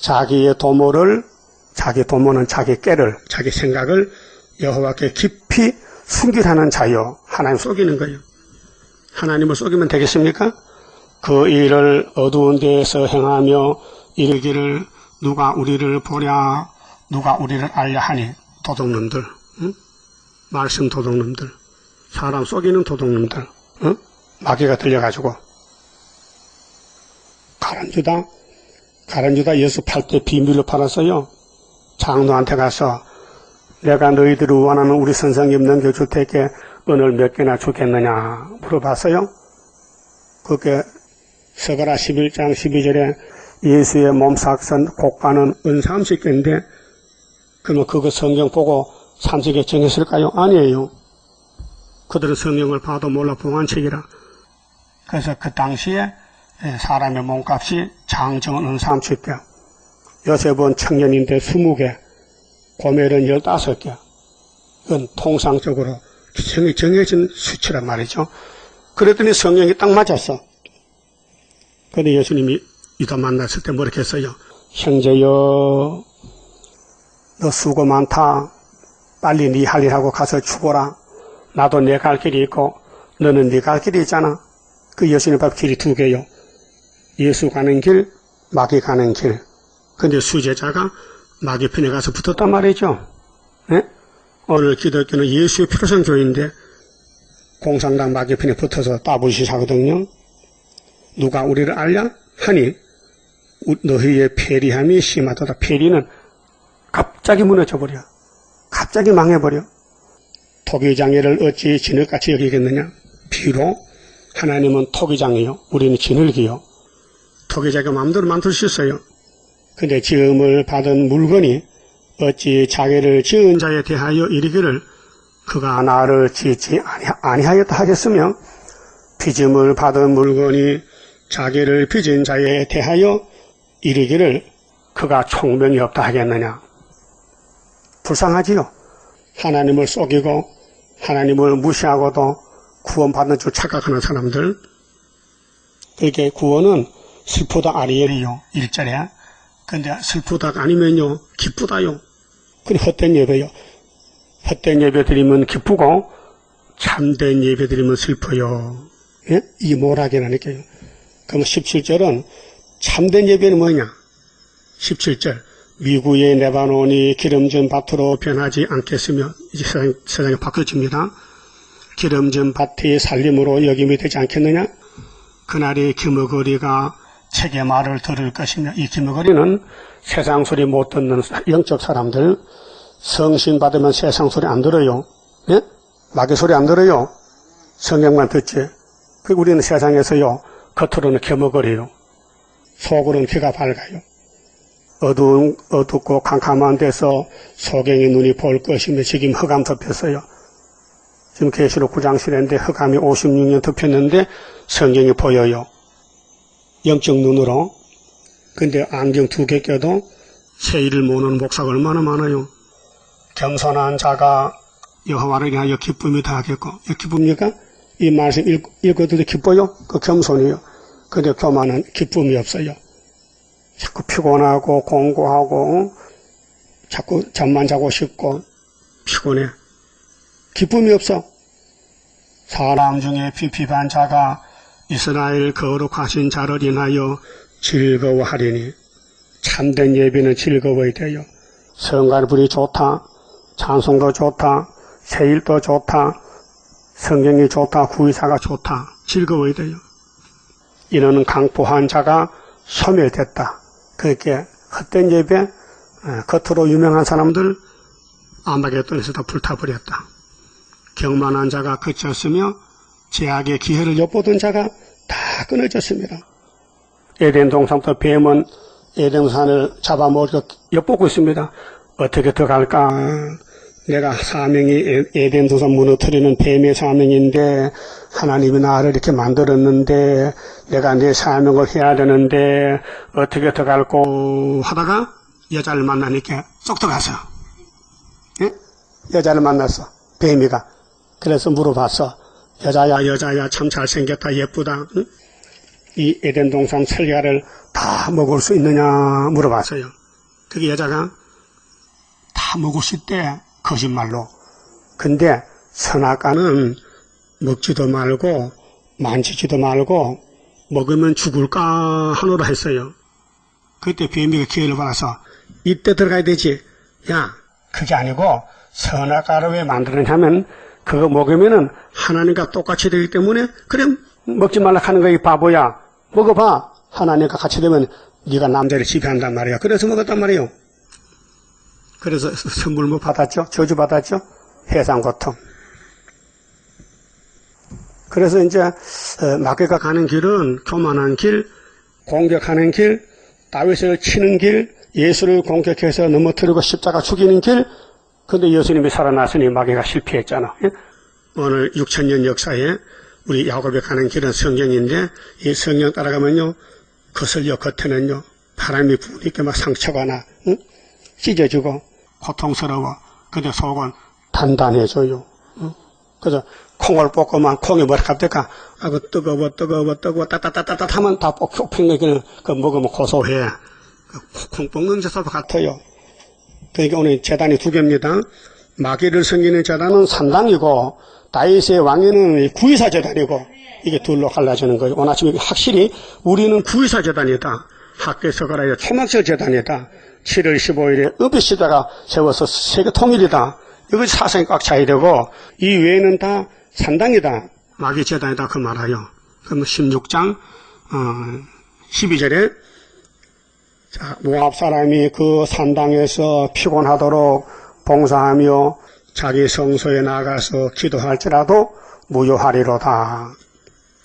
자기의 도모는 자기 깨를, 자기 생각을 여호와께 깊이 숨기라는 자요. 하나님 속이는 거예요. 하나님을 속이면 되겠습니까? 그 일을 어두운 데에서 행하며 이르기를 누가 우리를 보랴, 누가 우리를 알려 하니. 도둑놈들, 응? 말씀 도둑놈들, 사람 속이는 도둑놈들, 응? 마귀가 들려가지고 가룟유다 예수 팔 때 비밀로 팔았어요. 장로한테 가서 내가 너희들이 원하는 우리 선생님 넘겨줄 테게 은을 몇 개나 주겠느냐 물어봤어요. 그게 서가라 11장 12절에 예수의 몸삭선 곡간은 은 30개인데 그러면 그거 성경 보고 삼세계 정했을까요? 아니에요. 그들은 성경을 봐도 몰라 봉안책이라. 그래서 그 당시에 사람의 몸값이 장정은 은삼십개, 요셉은 청년인데 20개, 고멜은 15개. 이건 통상적으로 정해진 수치란 말이죠. 그랬더니 성경이 딱 맞았어. 그런데 예수님이 이다 만났을 때 뭐라고 했어요? 형제여, 너 수고 많다. 빨리 네 할 일하고 가서 죽어라. 나도 내 갈 길이 있고 너는 네 갈 길이 있잖아. 그 예수님 앞 길이 두 개요. 예수 가는 길, 마귀 가는 길. 근데 수제자가 마귀 편에 가서 붙었단 말이죠. 네? 오늘 기독교는 예수의 피로 산 교회인데 공산당 마귀 편에 붙어서 따블시 하거든요. 누가 우리를 알냐? 하니 너희의 패리함이 심하도다. 패리는 갑자기 무너져버려. 갑자기 망해버려. 토기장애를 어찌 진흙같이 여기겠느냐? 비록 하나님은 토기장이요, 우리는 진흙이요. 토기장애가 마음대로 만들 수 있어요. 근데 지음을 받은 물건이 어찌 자기를 지은 자에 대하여 이르기를 그가 나를 지지 아니하였다 하겠으며, 빚음을 받은 물건이 자기를 빚은 자에 대하여 이르기를 그가 총명이 없다 하겠느냐. 불쌍하지요. 하나님을 속이고 하나님을 무시하고도 구원받는 줄 착각하는 사람들. 그렇게 구원은 슬프다 아리엘이요, 1절에. 근데 슬프다가 아니면요, 기쁘다요. 그게 헛된 예배요. 헛된 예배 드리면 기쁘고 참된 예배 드리면 슬퍼요. 예? 이 모락이라니까요. 그럼 17절은 참된 예배는 뭐냐? 17절. 미구의 네바논이 기름진 밭으로 변하지 않겠으며, 이제 세상이 바뀌어집니다. 기름진 밭의 살림으로 여김이 되지 않겠느냐? 그날의 기머거리가 책의 말을 들을 것이며, 이 기머거리는 세상 소리 못 듣는 영적 사람들, 성신 받으면 세상 소리 안 들어요. 예? 마귀 소리 안 들어요. 성경만 듣지. 그리고 우리는 세상에서요, 겉으로는 기머거리요, 속으로는 귀가 밝아요. 어둡고 캄캄한 데서 소경의 눈이 볼 것이며, 지금 흑암 덮였어요. 지금 계시록 9장 시대인데 흑암이 56년 덮였는데 성경이 보여요. 영적 눈으로. 근데 안경 2개 껴도 세일을 모르는 목사가 얼마나 많아요. 겸손한 자가 여호와를 위하여 기쁨이 다하겠고, 기쁩니까? 이 말씀 읽어도 기뻐요? 그 겸손이요. 근데 교만은 기쁨이 없어요. 자꾸 피곤하고 공고하고 자꾸 잠만 자고 싶고 피곤해. 기쁨이 없어. 사람 중에 피피반 자가 이스라엘 거룩하신 자를 인하여 즐거워하리니, 참된 예배는 즐거워야 돼요. 성가불이 좋다, 찬송도 좋다, 세일도 좋다, 성경이 좋다, 구의사가 좋다, 즐거워야 돼요. 이는 강포한 자가 소멸됐다. 그렇게 헛된 예배, 겉으로 유명한 사람들 아마겟돈에서 다 불타버렸다. 경만한 자가 그쳤으며 제약의 기회를 엿보던 자가 다 끊어졌습니다. 에덴 동산부터 뱀은 에덴 동산을 잡아먹고 엿보고 있습니다. 어떻게 더 갈까? 내가 사명이 에덴 동산 무너뜨리는 뱀의 사명인데, 하나님이 나를 이렇게 만들었는데 내가 내 사명을 해야 되는데 어떻게 더 갈고 하다가 여자를 만나니까 쏙 들어가서, 예? 여자를 만났어, 뱀이가. 그래서 물어봤어. 여자야 참 잘생겼다, 예쁘다. 응? 이 에덴 동산 설야를 다 먹을 수 있느냐 물어봤어요. 그게 여자가 다 먹을 수 있대, 거짓말로. 근데 선악과는 먹지도 말고 만지지도 말고 먹으면 죽을까 하노라 했어요. 그때 뱀이가 기회를 받아서 이때 들어가야 되지. 야, 그게 아니고 선악과를 왜 만드느냐면 그거 먹으면은 하나님과 똑같이 되기 때문에, 그래 먹지 말라 하는 거야 이 바보야. 먹어봐. 하나님과 같이 되면 네가 남자를 지배한단 말이야. 그래서 먹었단 말이에요. 그래서 선물 뭐 받았죠? 저주 받았죠? 해상 고통. 그래서 이제 마귀가 가는 길은 교만한 길, 공격하는 길, 다윗을 치는 길, 예수를 공격해서 넘어뜨리고 십자가 죽이는 길, 근데 예수님이 살아났으니 마귀가 실패했잖아. 오늘 6,000년 역사에 우리 야곱에 가는 길은 성경인데 이 성경 따라가면요 거슬려 겉에는요 바람이 부니까 막 상처가 나, 응? 찢어지고 고통스러워. 근데 속은 단단해져요. 응? 그래서 콩을 볶으면 콩이 뭐라 합니까? 아그 뜨거워 따따따따따 하면 다 폭팽이기는 그 먹으면 고소해. 콩 볶는 것과 같아요. 그러니까 오늘 제단이 두 개입니다. 마귀를 섬기는 제단은 산당이고 다윗의 왕위는 구의사 제단이고 이게 둘로 갈라지는 거예요. 오늘 아침에 확실히 우리는 구의사 제단이다. 학교에서 가라요 초막절 제단이다. 7월 15일에 의비시대가 세워서 세계 통일이다. 이것이 사상이 꽉 차야 되고 이 외에는 다 산당이다. 마귀 제단이다 그 말아요. 그럼 16장 12절에 자, 모압 사람이 그 산당에서 피곤하도록 봉사하며 자기 성소에 나가서 기도할지라도 무효하리로다.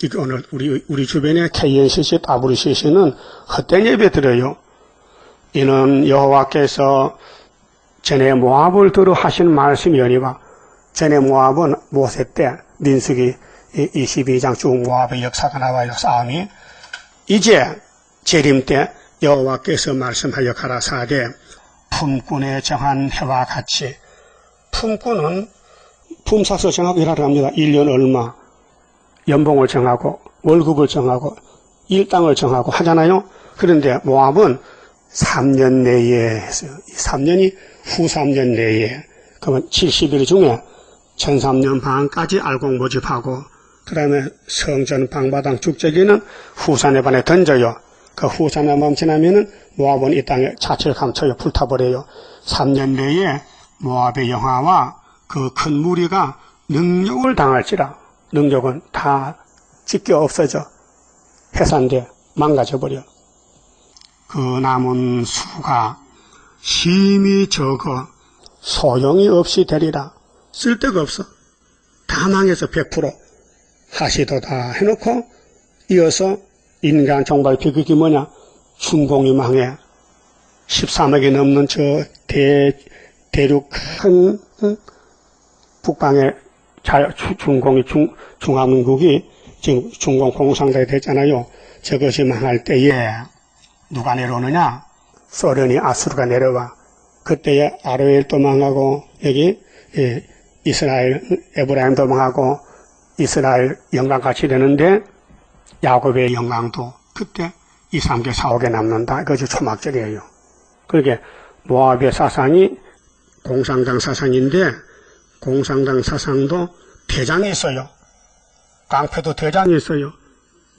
이게 오늘 우리 주변에 KNCC, WCC는 헛된 예배 드려요. 이는 여호와께서 전에 모압을 두루 하신 말씀이오니와 전에 모압은 모세 때 민수기 22장 쭉 모압의 역사가 나와요. 싸움이. 이제 재림 때 여호와께서 말씀하여 가라사대 품꾼에 정한 해와 같이 품꾼은 품사서 정하고 일하러 갑니다. 1년 얼마 연봉을 정하고 월급을 정하고 일당을 정하고 하잖아요. 그런데 모압은 3년 내에 했어요. 3년이 후 3년 내에 그러면 70일 중에 1003년 반까지 알곡 모집하고 그 다음에 성전 방바당 축제기는 후산의 반에 던져요. 그 후산의 밤 지나면은 모압은 이 땅에 자취를 감춰요. 불타버려요. 3년 내에 모압의 영화와 그 큰 무리가 능력을 당할지라 능력은 다 찢겨 없어져 해산돼 망가져버려. 그 남은 수가 힘이 적어 소용이 없이 되리라. 쓸데가 없어. 다 망해서 100% 하시도다 해놓고 이어서 인간 정발 비극이 뭐냐? 중공이 망해. 13억이 넘는 저 대륙 큰 북방의 중공이 중화민국이 지금 중공 공산당이 됐잖아요. 저것이 망할 때에 누가 내려오느냐? 소련이 아수르가 내려와. 그때에 아르엘도 망하고 여기 이스라엘 에브라임도 망하고 이스라엘 영광같이 되는데 야곱의 영광도 그때 2, 3개, 4, 5개 남는다. 그것이 초막절이에요. 그러게 모압의 사상이 공산당 사상인데 공산당 사상도 대장이 있어요. 깡패도 대장이 있어요.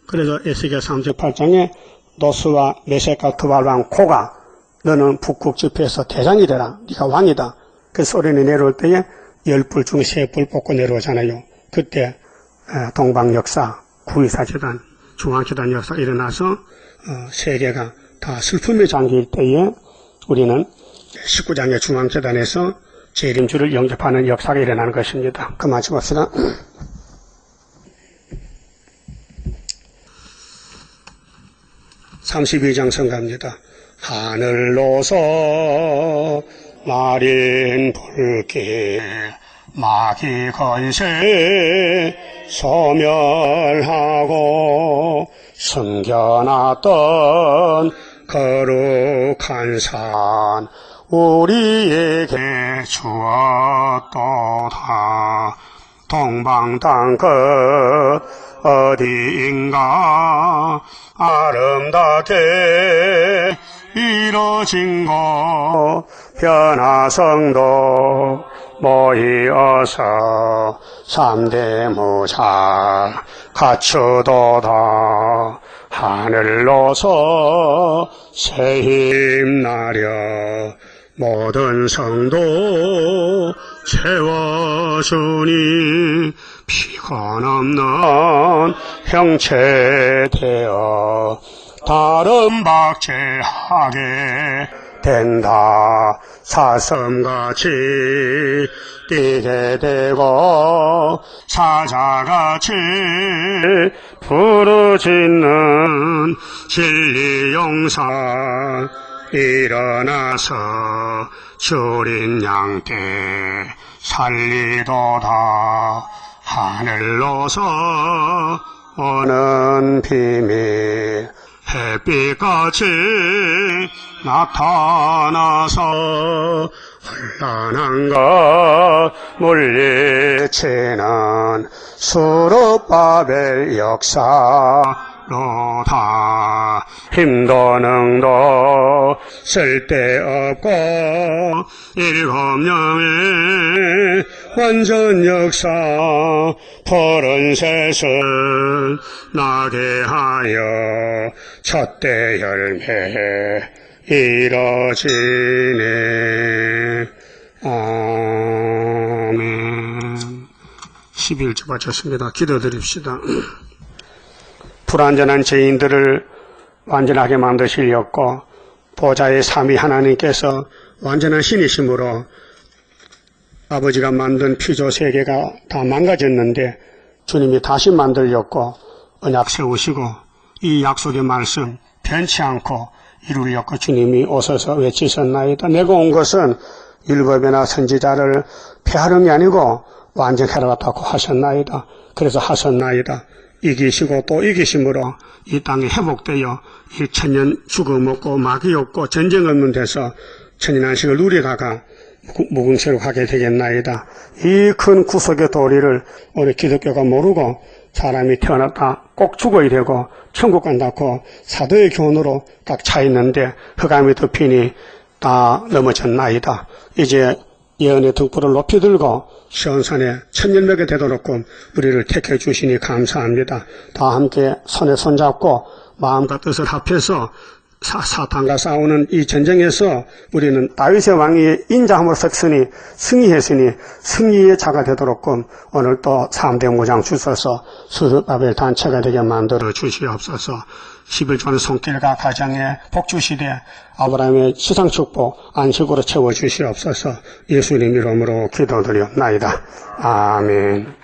그래서 에스겔 38장에 노스와 메섹과 두발왕 코가 너는 북극 집회에서 대장이 되라. 네가 왕이다. 그 소련이 내려올 때에 10불 중 3불 뽑고 내려오잖아요. 그때 동방역사, 구의사재단, 중앙재단 역사가 일어나서 세계가 다 슬픔에 잠길 때에 우리는 19장의 중앙재단에서 재림주를 영접하는 역사가 일어나는 것입니다. 그만 좀 합시다. (32장) 성가입니다. 하늘로서 날인 불길 마귀 건세 소멸하고 숨겨놨던 거룩한 산 우리에게 주었도다. 동방 땅끝 어디인가 아름답게 이루어진 곳 변화성도 모이어서 3대 무사 갖추도다. 하늘로서 새 힘 나려 모든 성도 채워주니 피곤 없는 형체 되어 다른 박제하게 된다. 사슴같이 뛰게 되고 사자같이 부르짖는 진리 용사 일어나서 주린 양떼 살리도다. 하늘로서 오는 비밀 햇빛같이 나타나서 혼란한 것 물리치는 수르바벨 역사로다. 힘도 능도 쓸데없고 일곱 영의 완전 역사 푸른 새순 나게 하여 첫대 열매 이뤄지네. 아멘. 11주 바쳤습니다. 기도드립시다. 불완전한 죄인들을 완전하게 만드시려고 보좌의 삼위 하나님께서 완전한 신이심으로 아버지가 만든 피조 세계가 다 망가졌는데 주님이 다시 만들려고 언약 세우시고 이 약속의 말씀 변치 않고 이루려고 주님이 오셔서 외치셨나이다. 내가 온 것은 율법이나 선지자를 폐하름이 아니고 완전하라고 하셨나이다. 그래서 하셨나이다. 이기시고 또 이기심으로 이 땅에 회복되어 이 천년 죽음 없고 마귀 없고 전쟁 없는 데서 천년안식을 누리다가 무궁세로 가게 되겠나이다. 이 큰 구속의 도리를 우리 기독교가 모르고 사람이 태어났다 꼭 죽어야 되고 천국 간다고 사도의 교훈으로 딱 차 있는데 흑암이 덮이니 다 넘어졌나이다. 이제 예언의 등불을 높이 들고 시온산에 천년벽에 되도록끔 우리를 택해 주시니 감사합니다. 다 함께 손에 손잡고 마음과 뜻을 합해서 사탄과 싸우는 이 전쟁에서 우리는 다윗의 왕이 인자함으로 섰으니 승리했으니 승리의 자가 되도록끔 오늘 또 3대 무장 주셔서 수르바벨 단체가 되게 만들어 주시옵소서. 11조는 손길과 가정에 복 주시되 아브라함의 지상축복 안식으로 채워 주시옵소서. 예수님 이름으로 기도드렸나이다. 아멘.